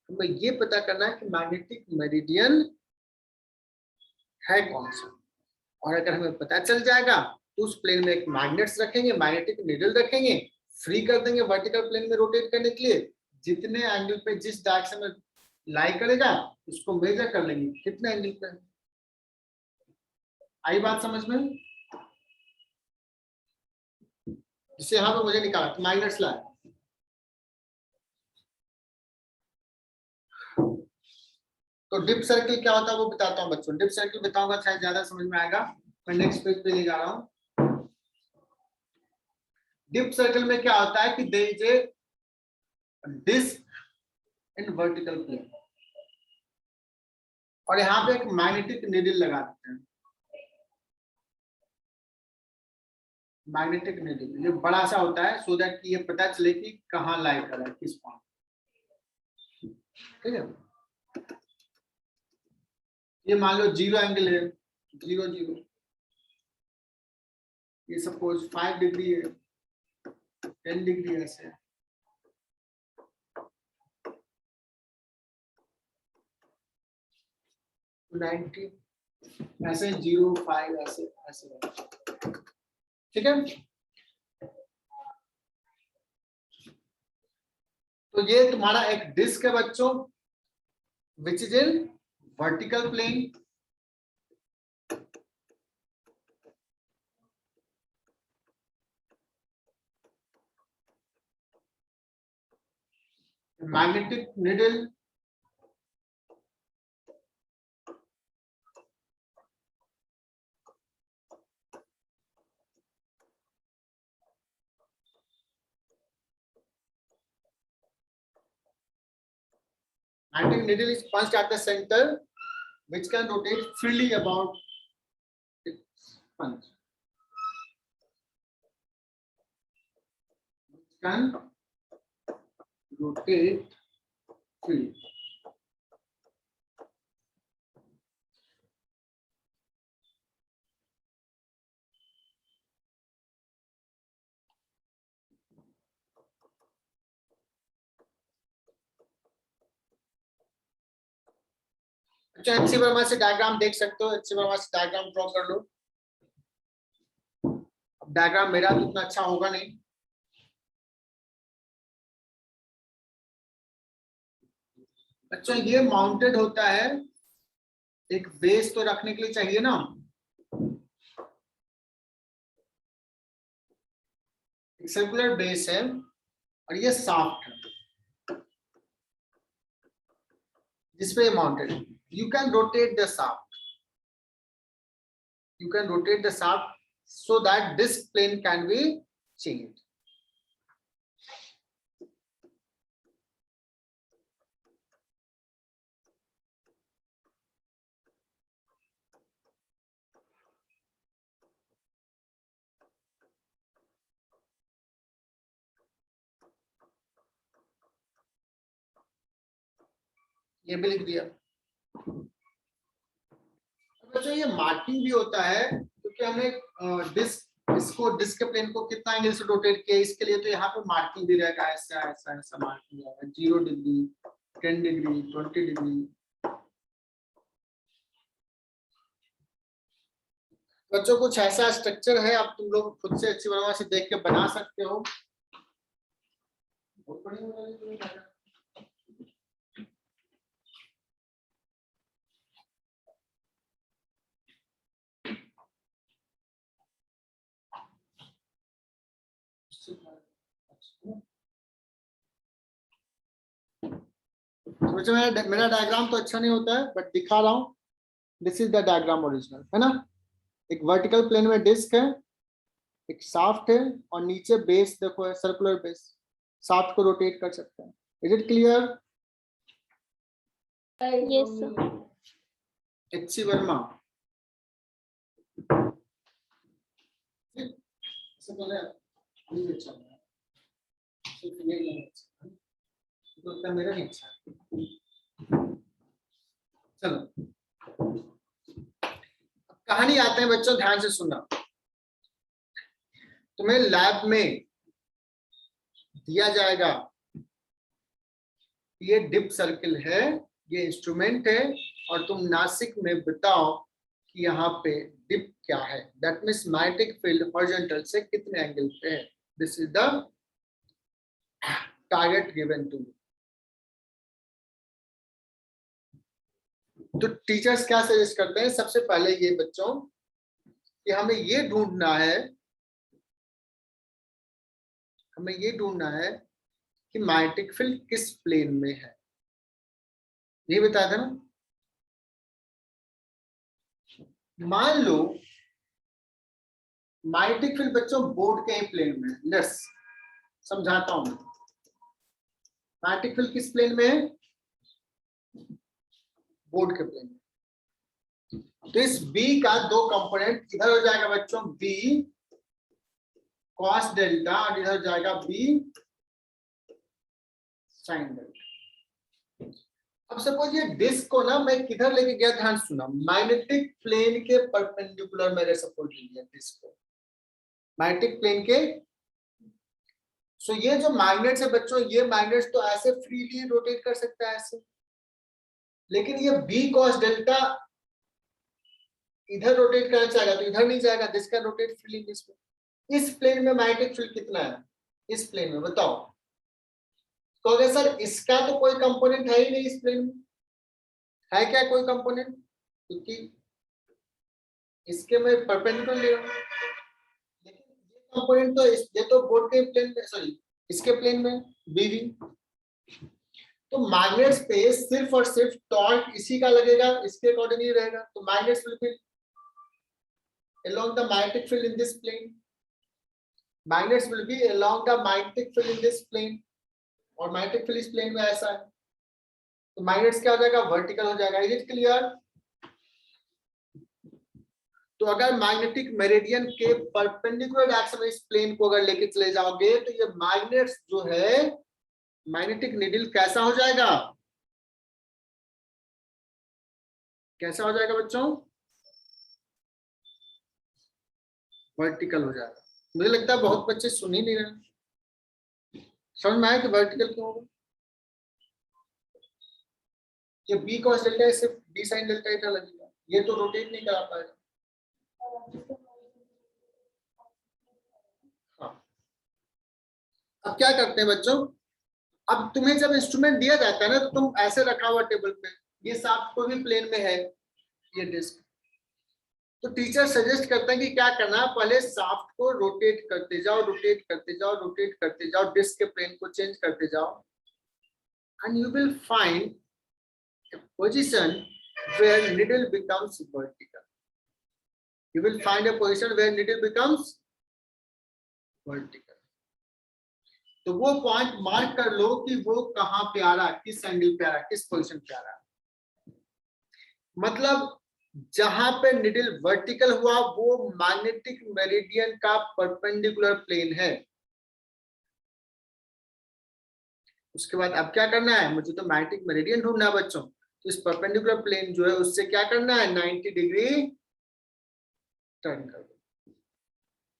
हमें ये पता करना है कि मैग्नेटिक मेरिडियन है कौन सा। और अगर हमें पता चल जाएगा तो उस प्लेन में एक मैग्नेट्स रखेंगे, मैग्नेटिक नीडल रखेंगे, फ्री कर देंगे वर्टिकल प्लेन में रोटेट करने के लिए। जितने एंगल पे जिस डायरेक्शन में लाई करेगा उसको मेजर कर लेंगे कितने एंगल पे। आई बात समझ में? जिससे यहाँ पे मुझे निकाला मैग्नेट्स लाए, तो डिप सर्किल क्या होता है वो बताता हूँ बच्चों। डिप सर्किल बताऊंगा शायद ज्यादा समझ में आएगा। मैं नेक्स्ट पेज पे ले जा रहा हूँ। डिप सर्किल में क्या होता है कि there is a disc in vertical plane, और यहाँ पे एक मैग्नेटिक नीडल लगा देते हैं। मैग्नेटिक नीडल ये बड़ा सा होता है सो दैट कि ये पता चले कि कहाँ लाई कर रहा है, किस पॉइंट। ठीक है, ये मान लो 0 एंगल है, 0 0, ये सपोज 5 डिग्री है, 10 डिग्री ऐसे है। तो 90 ऐसे 0 5 ऐसे ऐसे, ठीक है। तो ये तुम्हारा एक डिस्क है बच्चों, which is in vertical plane. Magnetic needle magnetic needle is punched at the center, which can rotate freely about its punch. Which can rotate freely. अच्छा, एच सी वर्मा से डायग्राम देख सकते हो, एच सी वर्मा से diagram draw कर लो। Diagram मेरा तो उतना अच्छा होगा नहीं। अच्छा, ये माउंटेड होता है, एक बेस तो रखने के लिए चाहिए ना, एक सर्कुलर बेस है और ये साफ्ट है जिसपे माउंटेड है। You can rotate the shaft. You can rotate the shaft so that this plane can be changed. ये भी लिख दिया। बच्चों ये मार्किंग भी होता है क्योंकि हमने इसको डिस्क प्लेन को कितना एंगल से रोटेट किया, इसके लिए तो यहाँ पे मार्किंग भी रहेगा, ऐसा ऐसा ऐसा मार्किंग रहेगा, 0 डिग्री, 10 डिग्री, 20 डिग्री। बच्चों कुछ ऐसा स्ट्रक्चर है, आप तुम लोग खुद से अच्छी वर्मा से देख के बना सकते हो। बहुत बढ़िया। तो मेरा डायग्राम तो अच्छा नहीं होता है बट दिखा रहा हूँ, this is the diagram original, है ना। एक वर्टिकल प्लेन में डिस्क है, एक शाफ्ट है और नीचे बेस देखो है, सर्कुलर बेस, शाफ्ट को रोटेट कर सकते हैं। Is it clear? Yes, sir. H C Verma, तो मेरा नहीं अच्छा। चलो कहानी आते हैं बच्चों, ध्यान से सुनना। तुम्हें लैब में दिया जाएगा, ये डिप सर्किल है, ये इंस्ट्रूमेंट है, और तुम नासिक में बताओ कि यहाँ पे डिप क्या है, that means magnetic field horizontal से कितने एंगल पे है। This is the target given to you. तो टीचर्स क्या सजेस्ट करते हैं, सबसे पहले ये बच्चों कि हमें ये ढूंढना है कि मैग्नेटिक फील्ड किस प्लेन में है, ये बता देना। मान लो मैग्नेटिक फील्ड बच्चों बोर्ड के ही प्लेन में, लेट्स समझाता हूं। मैग्नेटिक फील्ड किस प्लेन में है? बोर्ड के प्लेन में। तो इस B का दो कंपोनेंट इधर हो जाएगा बच्चों B cos डेल्टा और इधर हो जाएगा B sin डेल्टा। अब सपोज ये डिस्क को ना मैं किधर लेके गया, ध्यान सुना, मैग्नेटिक प्लेन के परपेंडिकुलर मैंने सपोज लिया डिस्क को, मैग्नेटिक प्लेन के। सो ये जो मैग्नेट्स है बच्चों, ये मैग्नेट्स तो ऐसे फ्रीली रोटेट कर सकता है ऐसे, लेकिन ये B cos डेल्टा इधर रोटेट करना चाहेगा तो इधर नहीं जाएगा, this can rotate freely this way. इस प्लेन में मैग्नेटिक फील्ड कितना है इस प्लेन में बताओ? कहोगे सर इसका तो कोई कंपोनेंट है ही नहीं इस प्लेन में, है क्या कोई कंपोनेंट? क्योंकि इसके मैं परपेंडिकुलर ले रहा हूं, लेकिन ये कंपोनेंट तो ये तो बोर्ड के प्लेन में, सॉरी इसके प्लेन में बीवी। तो मैग्नेट्स पे सिर्फ और सिर्फ टॉर्क इसी का लगेगा, इसके अकॉर्डिंग ही रहेगा। तो magnets will be along the magnetic field in this plane. Magnets will be along the magnetic field in this plane, और magnetic field इस plane में ऐसा है, तो magnets क्या हो जाएगा? वर्टिकल हो जाएगा। Is it clear? तो अगर मैग्नेटिक मेरिडियन के परपेंडिकुलर डायरेक्शन में इस प्लेन को अगर लेके चले जाओगे तो ये मैग्नेट्स जो है, मैग्नेटिक नीडल कैसा हो जाएगा? कैसा हो जाएगा बच्चों? वर्टिकल हो जाएगा। मुझे लगता है बहुत बच्चे सुन ही नहीं रहे। समझ में आया कि वर्टिकल क्यों होगा? ये B cos डेल्टा सिर्फ B sin डेल्टा इधर लगेगा, ये तो रोटेट नहीं करा पाएगा। हाँ, अब क्या करते हैं बच्चों, अब तुम्हें जब इंस्ट्रूमेंट दिया जाता है ना तो तुम ऐसे रखा हुआ टेबल पे, ये साफ कोई भी प्लेन में है ये डिस्क, तो टीचर सजेस्ट करते हैं कि क्या करना है, पहले शाफ्ट को रोटेट करते जाओ, रोटेट करते जाओ, रोटेट करते जाओ, डिस्क के प्लेन को चेंज करते जाओ, and you will find a position where needle becomes vertical. You will find a position where needle becomes vertical. तो वो पॉइंट मार्क कर लो कि वो कहां पे आ रहा है, किस एंगल पे आ रहा है, किस पोजीशन पे आ रहा है। मतलब जहां पे निडल वर्टिकल हुआ वो मैग्नेटिक मेरिडियन का परपेंडिकुलर प्लेन है। उसके बाद अब क्या करना है, मुझे तो मैग्नेटिक मेरिडियन ढूंढना है बच्चों, तो इस परपेंडिकुलर प्लेन जो है उससे क्या करना है, 90 डिग्री टर्न कर दो।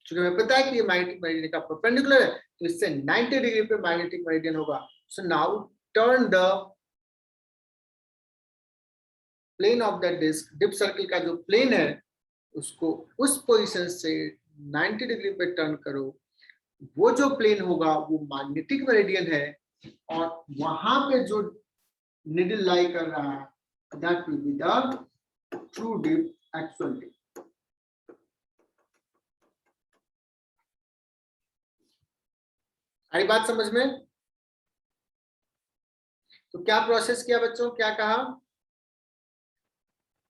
क्योंकि हमें पता है कि ये मैग्नेटिक मेरिडियन का परपेंडिकुलर है, तो इससे 90 डिग्री पे मैग्नेटिक मेरिडियन होगा। So now turn the plane of the disc, dip circle का जो प्लेन है उसको उस पोजीशन से 90 डिग्री पे टर्न करो। वो जो प्लेन होगा वो मैग्नेटिक मेरिडियन है, और वहां पे जो निडल लाई कर रहा है that will be the true dip, actual dip. आई बात समझ में? तो क्या प्रोसेस किया बच्चों, क्या कहा,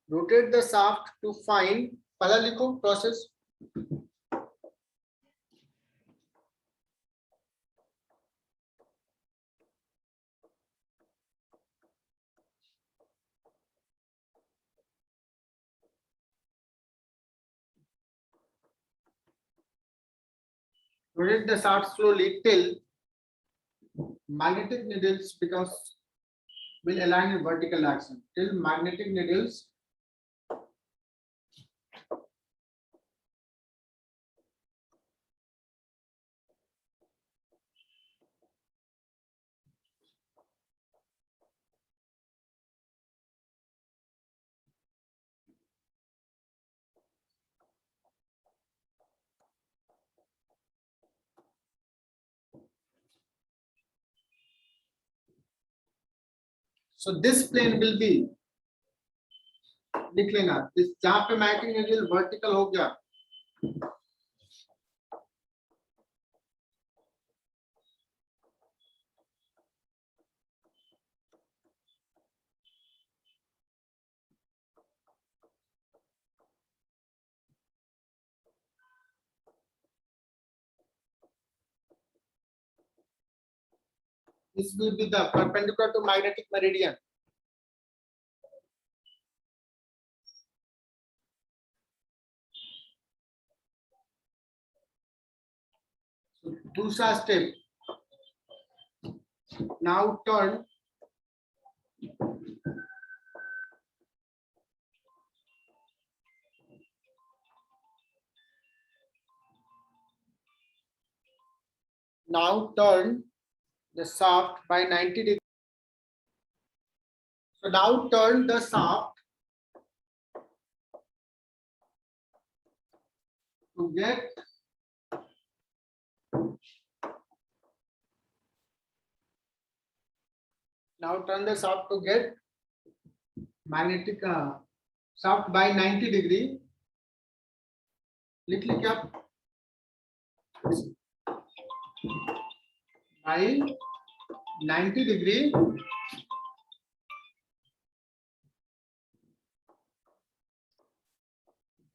rotate the shaft to find, पहला लिखो process, rotate the shaft slowly till magnetic needles will align in vertical action, till magnetic needles so this plane will be, लिख लेना, जहां पे मैग्नेटिक नीडल वर्टिकल हो गया This will be the perpendicular to magnetic meridian. So, दूसरा step. Now turn the shaft by 90 degrees. So now turn the shaft to get magnetic shaft by 90 degree. लिख ली क्या by 90 degree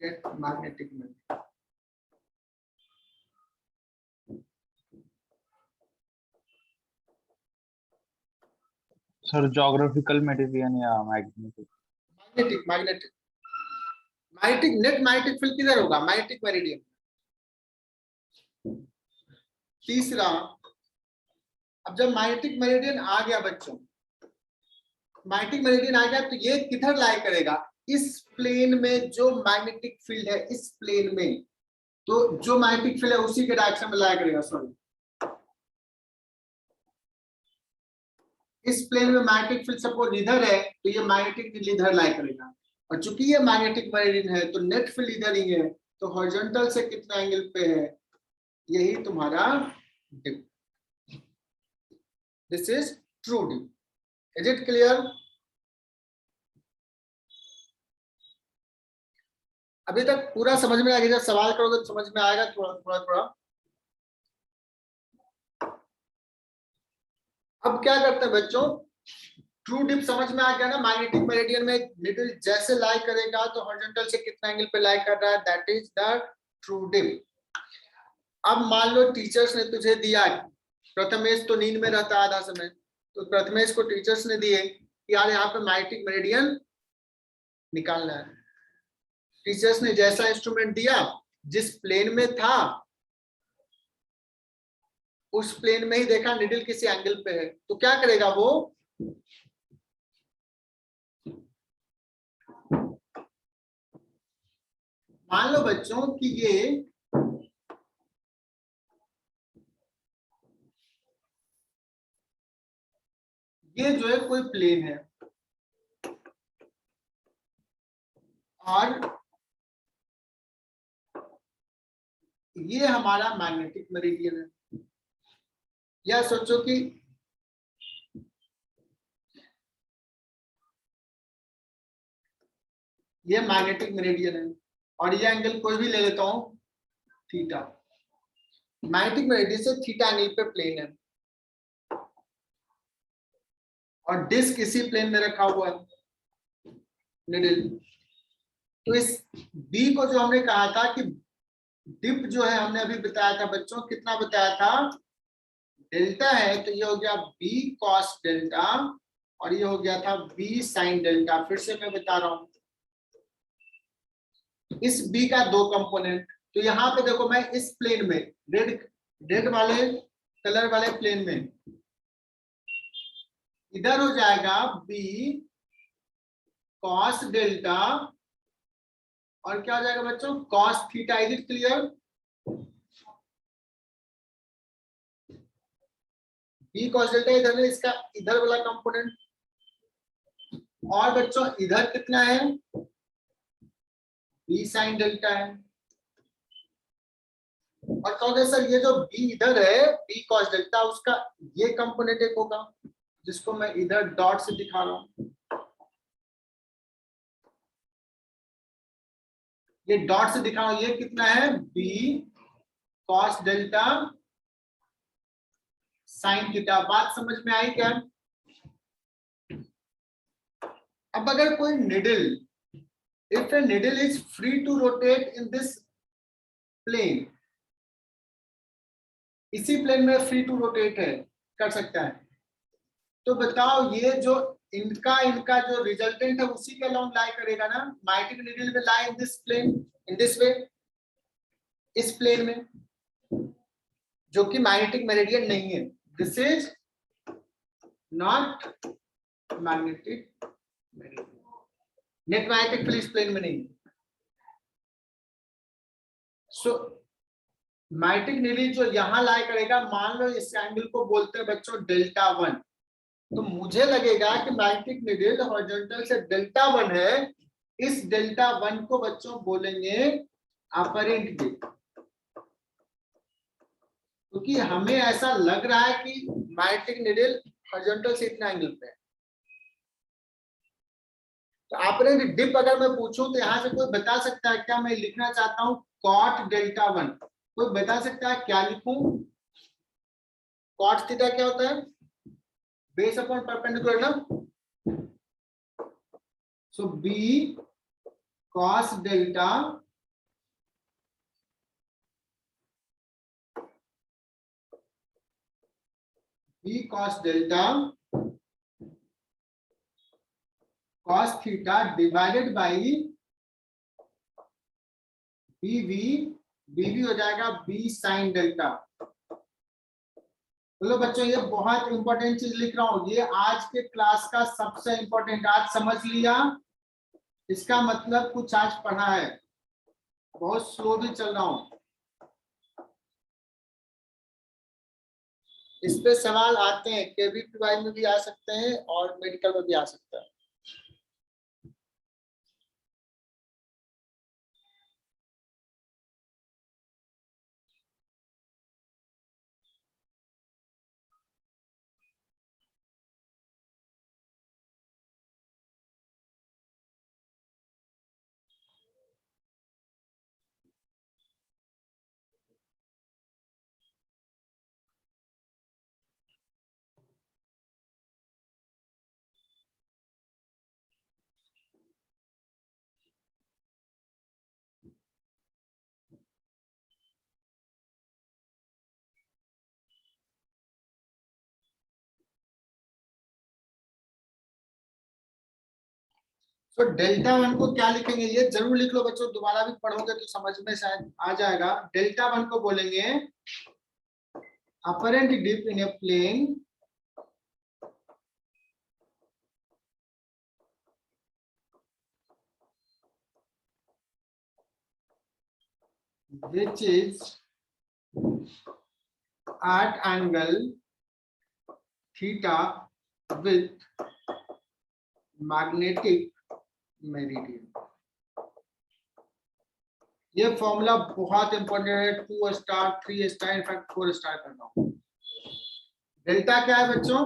get magnetic meridian. Sir geographical meridian या magnetic? Magnetic net magnetic field किधर होगा? Magnetic meridian. तीसरा, अब जब magnetic meridian आ गया बच्चों, मैग्नेटिक मेरिडियन आ गया तो ये किधर लाई करेगा? इस प्लेन में जो मैग्नेटिक फील्ड है, इस प्लेन में, तो जो मैग्नेटिक फील्ड है उसी के डायरेक्शन में लाई करेगा। सॉरी, इस प्लेन में मैग्नेटिक फील्ड सपोज इधर है तो ये मैग्नेटिक फील्ड इधर लाई करेगा, और चूंकि ये मैग्नेटिक मेरिडियन है तो नेट फील्ड इधर ही है, तो हॉरिजॉन्टल से कितना एंगल पे है? यही तुम्हारा dip. This is true dip. Is it clear? अभी तक पूरा समझ में आ गया? जब सवाल करोगे तो समझ में आएगा थोड़ा थोड़ा। अब क्या करते हैं बच्चों, ट्रू डिप समझ में आ गया ना? मैग्नेटिक मेरिडियन में निडल जैसे लाई करेगा तो हॉरिजॉन्टल से कितना एंगल पे लाई कर रहा है, that is the true dip. अब मान लो टीचर्स ने तुझे दिया, प्रथमेश तो नींद में रहता आधा समय, तो प्रथमेश को टीचर्स ने दिए कि यार यहाँ पे मैग्नेटिक मेरिडियन निकालना है। टीचर्स ने जैसा इंस्ट्रूमेंट दिया, जिस प्लेन में था उस प्लेन में ही देखा निडल किसी एंगल पे है, तो क्या करेगा वो? मान लो बच्चों कि ये जो है कोई प्लेन है और ये हमारा मैग्नेटिक मेरिडियन है। या सोचो कि ये मैग्नेटिक मेरिडियन है और ये एंगल कोई भी ले लेता हूं थीटा। मैग्नेटिक मेरिडियन से थीटा एंगल पे प्लेन है और डिस्क इसी प्लेन में रखा हुआ है निडल। तो इस बी को जो हमने कहा था कि डिप जो है, हमने अभी बताया था बच्चों, कितना बताया था? डेल्टा है, तो ये हो गया बी कॉस डेल्टा और ये हो गया था बी साइन डेल्टा। फिर से मैं बता रहा हूं, इस बी का दो कंपोनेंट, तो यहाँ पे देखो मैं इस प्लेन में रेड वाले कलर वाले प्लेन में इधर हो जाएगा बी कॉस डेल्टा और क्या हो जाएगा बच्चों? Cos theta. Is it clear? B cos delta इधर है, इसका इधर वाला कंपोनेंट। और बच्चों इधर कितना है? बी साइन डेल्टा है। और कहोगे सर ये जो बी इधर है, बी कॉस डेल्टा, उसका ये कंपोनेंट एक होगा जिसको मैं इधर डॉट से दिखा रहा हूं। ये डॉट से दिखा रहा हूं, ये कितना है? B cos delta sine theta. बात समझ में आई क्या? अब अगर कोई needle, if a needle is free to rotate in this plane, इसी प्लेन में फ्री टू रोटेट है, कर सकता है, तो बताओ ये जो इनका इनका जो रिजल्टेंट है उसी के अलोंग लाई करेगा ना, magnetic needle will lie in this plane, in this way, इस प्लेन में, जो कि मैग्नेटिक मेरिडियन नहीं है। This is not magnetic meridian, net magnetic field इस प्लेन में नहीं है। सो मैग्नेटिक नीडल जो यहां लाई करेगा, मान लो इस एंगल को बोलते हैं बच्चों डेल्टा 1, तो मुझे लगेगा कि मैग्नेटिक नीडल हॉरिजॉन्टल से डेल्टा 1 है, इस डेल्टा 1 को बच्चों बोलेंगे अपरेंट डिप, क्योंकि हमें ऐसा लग रहा है कि मैग्नेटिक नीडल हॉरिजॉन्टल से इतना एंगल पे है। तो अपरेंट डिप अगर मैं पूछूं तो यहां से कोई बता सकता है क्या? मैं लिखना चाहता हूं कॉट डेल्टा 1, कोई बता सकता है क्या लिखूं? कॉट थीटा क्या होता है? बेस अपॉन परपेंडिकुलर ना, so B cos delta B cos delta cos theta divided by BV हो जाएगा बी साइन डेल्टा। बोलो बच्चों ये बहुत इंपॉर्टेंट चीज लिख रहा हूं, ये आज के क्लास का सबसे इंपॉर्टेंट, आज समझ लिया, इसका मतलब कुछ आज पढ़ा है, बहुत स्लो भी चल रहा हूं। इस पे सवाल आते हैं, केवीपीवाई में भी आ सकते हैं और मेडिकल में भी आ सकता है। तो डेल्टा 1 को क्या लिखेंगे, ये जरूर लिख लो बच्चों, दोबारा भी पढ़ोगे तो समझ में शायद आ जाएगा। डेल्टा 1 को बोलेंगे apparent dip in a plane which is at angle theta with magnetic meridian. ये फॉर्मूला बहुत इंपॉर्टेंट है, 2 स्टार 3 स्टार इनफैक्ट 4 स्टार करना हो। डेल्टा क्या है बच्चों?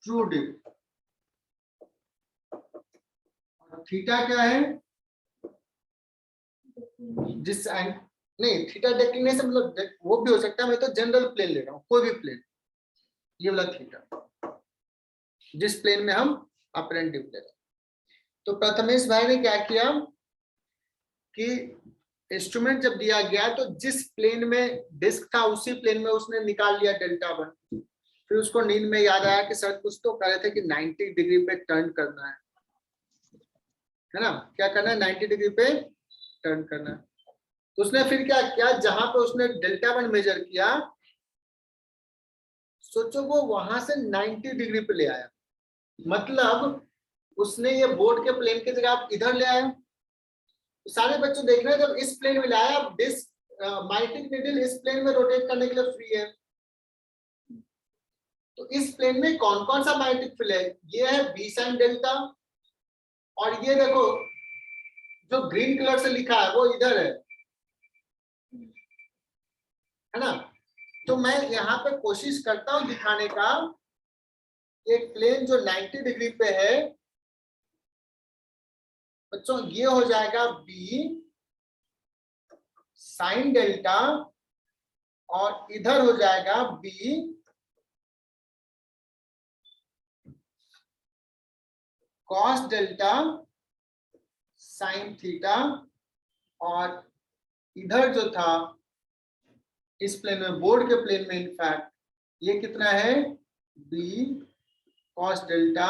True dip. और थीटा क्या है? जिस नहीं, थीटा डिक्लिनेशन मतलब वो भी हो सकता है, मैं तो जनरल प्लेन ले रहा हूँ, कोई भी प्लेन, ये वाला थीटा जिस प्लेन में हम अपरेंट डिप ले रहे हैं। तो प्रथमेश भाई ने क्या किया कि इंस्ट्रूमेंट जब दिया गया तो जिस प्लेन में डिस्क था उसी प्लेन में उसने निकाल लिया डेल्टा 1। फिर उसको नींद में याद आया कि सर कुछ तो कह रहे थे कि 90 डिग्री पे टर्न करना है ना? क्या करना है? 90 डिग्री पे टर्न करना है। तो उसने फिर क्या किया, जहां पे उसने डेल्टा 1 मेजर किया, सोचो वो वहां से 90 डिग्री पे ले आया, मतलब उसने ये बोर्ड के प्लेन की जगह आप इधर ले आया। सारे बच्चों देख रहे हैं, जब इस प्लेन में लाया, डिस्क मैग्नेटिक नीडल इस प्लेन में रोटेट करने के लिए फ्री है। तो इस प्लेन में कौन कौन सा मैग्नेटिक फील्ड है? ये है बी साइन डेल्टा, और ये देखो जो ग्रीन कलर से लिखा है वो इधर है ना? तो मैं यहाँ पे कोशिश करता हूं दिखाने का, एक प्लेन जो 90 डिग्री पे है बच्चों, ये हो जाएगा बी साइन डेल्टा, और इधर हो जाएगा B cos delta sine theta, और इधर जो था इस प्लेन में, बोर्ड के प्लेन में इनफैक्ट ये कितना है? b cos डेल्टा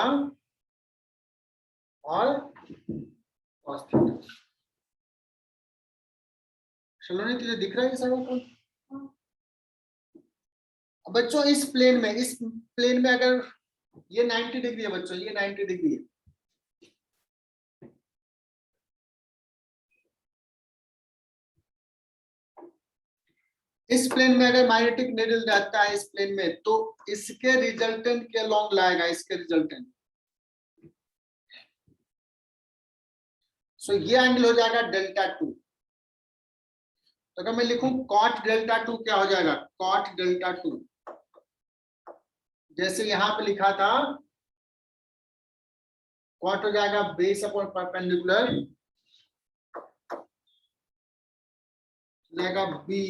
और cos थीटा। सलोनी तुझे दिख रहा है ये सारा कुछ? बच्चों इस प्लेन में अगर ये 90 डिग्री है बच्चों, ये 90 डिग्री है, इस प्लेन में अगर मैग्नेटिक नीडल जाता है इस प्लेन में, तो इसके रिजल्टेंट के लॉन्ग लाएगा, इसके रिजल्टेंट। सो ये एंगल हो जाएगा डेल्टा 2। तो अगर मैं लिखूं कॉट डेल्टा 2 क्या हो जाएगा? कॉट डेल्टा 2, जैसे यहां पे लिखा था, कॉट हो जाएगा बेस अपॉन परपेंडिकुलर, जाएगा B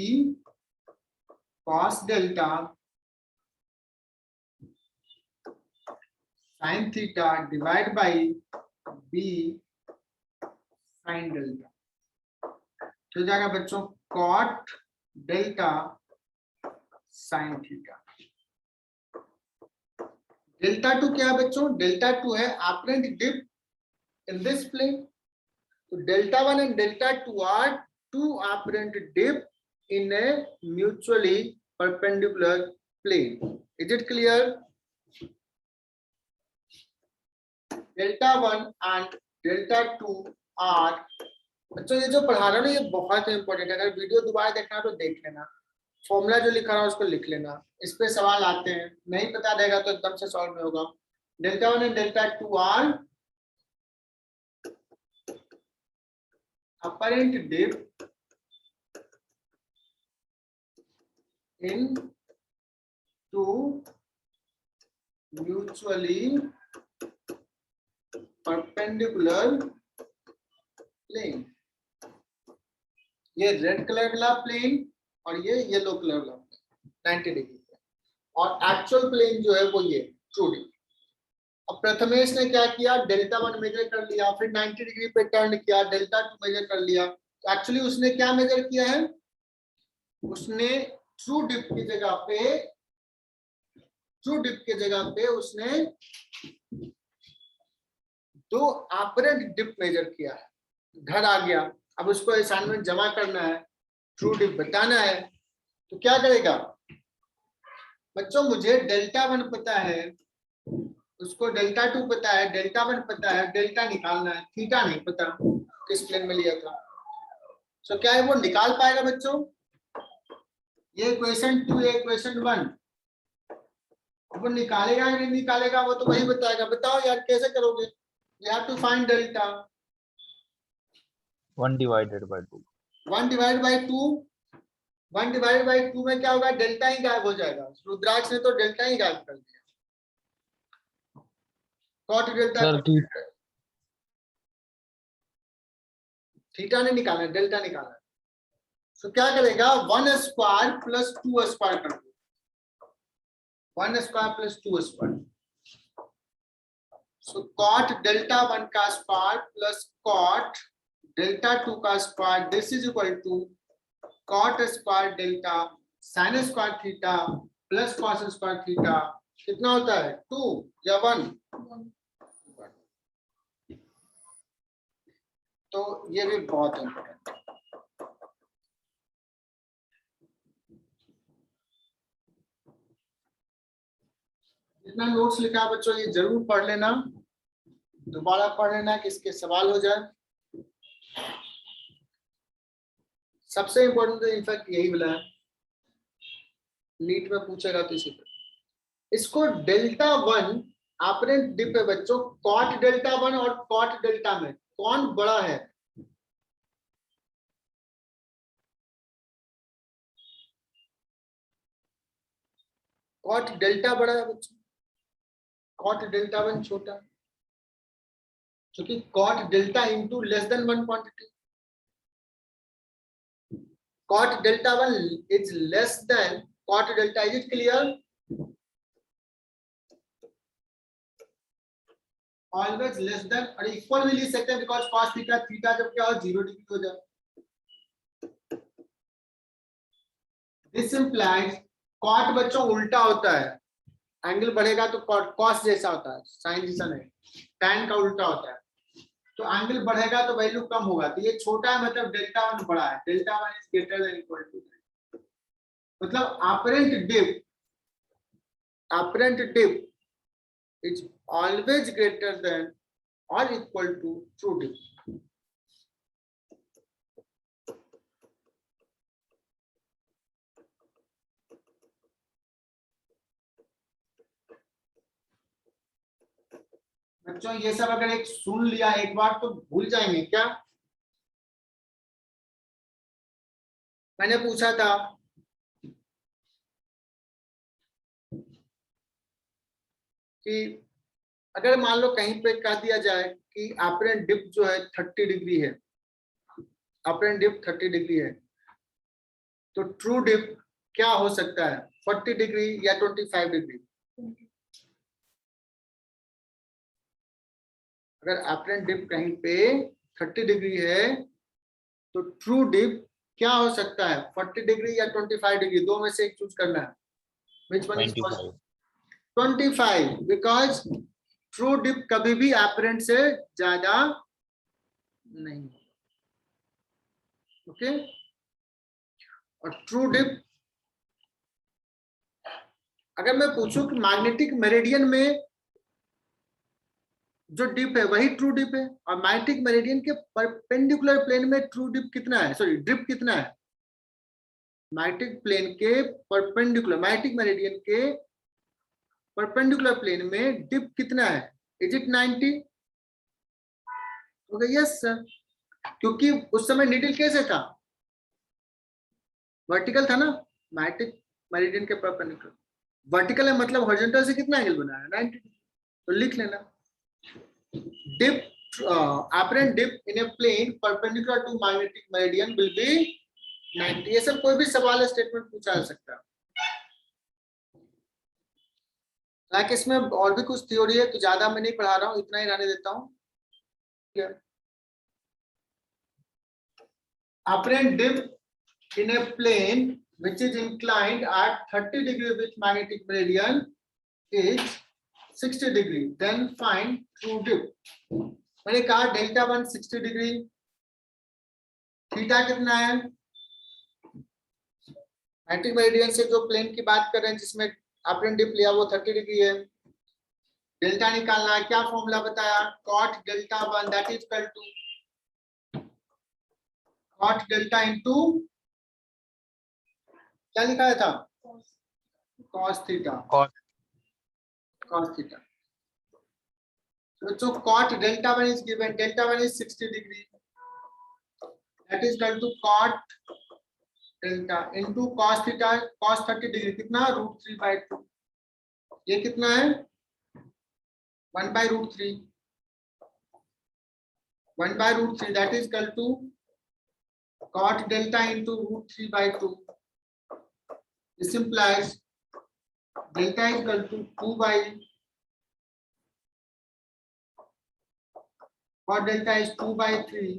cos delta sine theta divide by B sine delta. तो जाएगा बच्चों cot delta sine theta. Delta 2 क्या है बच्चों? डेल्टा 2 है apparent dip in this plane. तो delta 1 and delta 2 are two apparent dip in a mutually perpendicular plane. Is it clear? Delta 1 and delta 2 are, बच्चों ये जो पढ़ा रहा हूँ ना ये बहुत इंपॉर्टेंट है। अगर वीडियो दोबारा देखना तो देख लेना, फॉर्मूला जो लिखा रहा है उसको लिख लेना, इस पे सवाल आते हैं, नहीं पता रहेगा तो एकदम से सॉल्व नहीं होगा। Delta 1 and delta 2 are apparent dip in two mutually perpendicular plane। ये रेड कलर वाला प्लेन और ये येलो कलर वाला प्लेन 90 डिग्री पे, और एक्चुअल प्लेन जो है वो ये ट्रू डी। अब प्रथमेश ने क्या किया, डेल्टा 1 मेजर कर लिया, फिर 90 डिग्री पे टर्न किया, डेल्टा 2 मेजर कर लिया। तो एक्चुअली उसने क्या मेजर किया है? उसने ट्रू डिप की जगह पे उसने दो अपरेंट डिप मेजर किया है। घर आ गया, अब उसको असाइनमेंट जमा करना है, ट्रू डिप बताना है, तो क्या करेगा बच्चों? मुझे डेल्टा 1 पता है, उसको डेल्टा 2 पता है, डेल्टा 1 पता है, डेल्टा निकालना है, थीटा नहीं पता किस प्लेन में लिया था। तो क्या है वो निकाल पाएगा बच्चों? ये क्वेश्चन 2 है, क्वेश्चन 1, वो निकालेगा या नहीं निकालेगा वो तो वही बताएगा। बताओ यार कैसे करोगे? You have to find delta 1 divided by 2। 1 divided by 2, 1 divided by 2 में क्या होगा? डेल्टा ही गायब हो जाएगा। रुद्राक्ष ने तो डेल्टा ही गायब कर दिया। कॉट डेल्टा थीटा ने निकालना है, डेल्टा निकालना है। तो क्या करेगा? 1 स्क्वायर प्लस 2 स्क्वायर कर दो, 1 square plus 2 square. So cot delta 1 का स्क्वायर प्लस कॉट डेल्टा 2 का square, this is equal to cot square delta sine square theta plus cos square theta. कितना होता है? 2 या 1? तो ये भी बहुत इंपॉर्टेंट है। जितना नोट्स लिखा है बच्चों ये जरूर पढ़ लेना, दोबारा पढ़ लेना कि इसके सवाल हो जाए। सबसे इंपॉर्टेंट तो इनफैक्ट यही वाला है, नीट में पूछेगा तो इसी पर। इसको डेल्टा 1 अपरेंट डिप है बच्चों, कॉट डेल्टा 1 और कॉट डेल्टा में कौन बड़ा है? कॉट डेल्टा बड़ा है बच्चों, कॉट डेल्टा 1 छोटा है, क्योंकि cot delta into less than 1 quantity. Cot delta 1 is less than cot delta. Is it clear? Always less than और इक्वल भी लिख सकते हैं, बिकॉज cos थीटा थीटा जब क्या हो 0 डिग्री हो जाए। दिस इंप्लाइज कॉट बच्चों उल्टा होता है, एंगल बढ़ेगा तो कॉस जैसा होता है, साइन जैसा नहीं, tan का उल्टा होता है। तो एंगल बढ़ेगा तो वैल्यू कम होगा, तो ये छोटा है मतलब डेल्टा वन बड़ा है, delta one is greater than equal to, मतलब apparent dip is always greater than or equal to true dip. बच्चों ये सब अगर एक सुन लिया एक बार तो भूल जाएंगे क्या? मैंने पूछा था कि अगर मान लो कहीं पे कह दिया जाए कि अपरेंट डिप जो है 30 डिग्री है, अपरेंट डिप 30 डिग्री है, तो ट्रू डिप क्या हो सकता है, 40 डिग्री या 25 डिग्री? अगर अपरेंट डिप कहीं पे 30 डिग्री है तो ट्रू डिप क्या हो सकता है, 40 डिग्री या 25 डिग्री, दो में से एक चूज करना है। Which one is possible? 25, because true dip कभी भी अपरेंट से ज्यादा नहीं, ओके। और ट्रू डिप अगर मैं पूछूं कि मैग्नेटिक मेरिडियन में जो डिप है वही ट्रू डिप है, और मैग्नेटिक मेरिडियन के परपेंडिकुलर प्लेन में ट्रू डिप कितना है, सॉरी डिप कितना है, मैग्नेटिक प्लेन के परपेंडिकुलर, मैग्नेटिक मेरिडियन के परपेंडिकुलर प्लेन में डिप कितना है, is it 90? Okay yes sir, क्योंकि उस समय नीडल कैसे था, वर्टिकल था ना, मैग्नेटिक मेरिडियन के परपेंडिकुलर, वर्टिकल है मतलब हॉरिजॉन्टल से कितना एंगल बना है, 90, तो लिख लेना dip, apparent dip in a plane perpendicular to magnetic meridian will be 90। ये सब कोई भी सवाल स्टेटमेंट पूछा जा सकता है। लाइक इसमें और भी कुछ थ्योरी है तो ज्यादा मैं नहीं पढ़ा रहा हूँ, इतना ही रहने देता हूँ। Apparent dip in a plane which is inclined at 30 degree with magnetic meridian is 60 degree, then find true dip. मैंने कहा डेल्टा वन 60 डिग्री, थीटा कितना है, मैग्नेटिक मेरिडियन से जो प्लेन की बात कर रहे हैं जिसमें अपरेंट डिप लिया वो 30 डिग्री है, डेल्टा निकालना है, क्या फॉर्मूला बताया, cot delta one that is equal to cot delta into क्या लिखा था, cos theta, cos theta. So cot delta 1 is given, delta 1 is 60 degree, that is equal to cot delta into cos theta, cos 30 degree कितना, √3/2, ये कितना है 1/√3, 1/√3 that is equal to cot delta into √3/2, this implies delta is equal to 2 by cot delta is 2/3।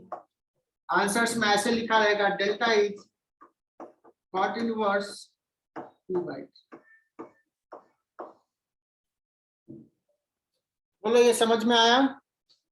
Answers में ऐसे लिखा रहेगा delta is cot inverse 2/3। बोलो ये समझ में आया?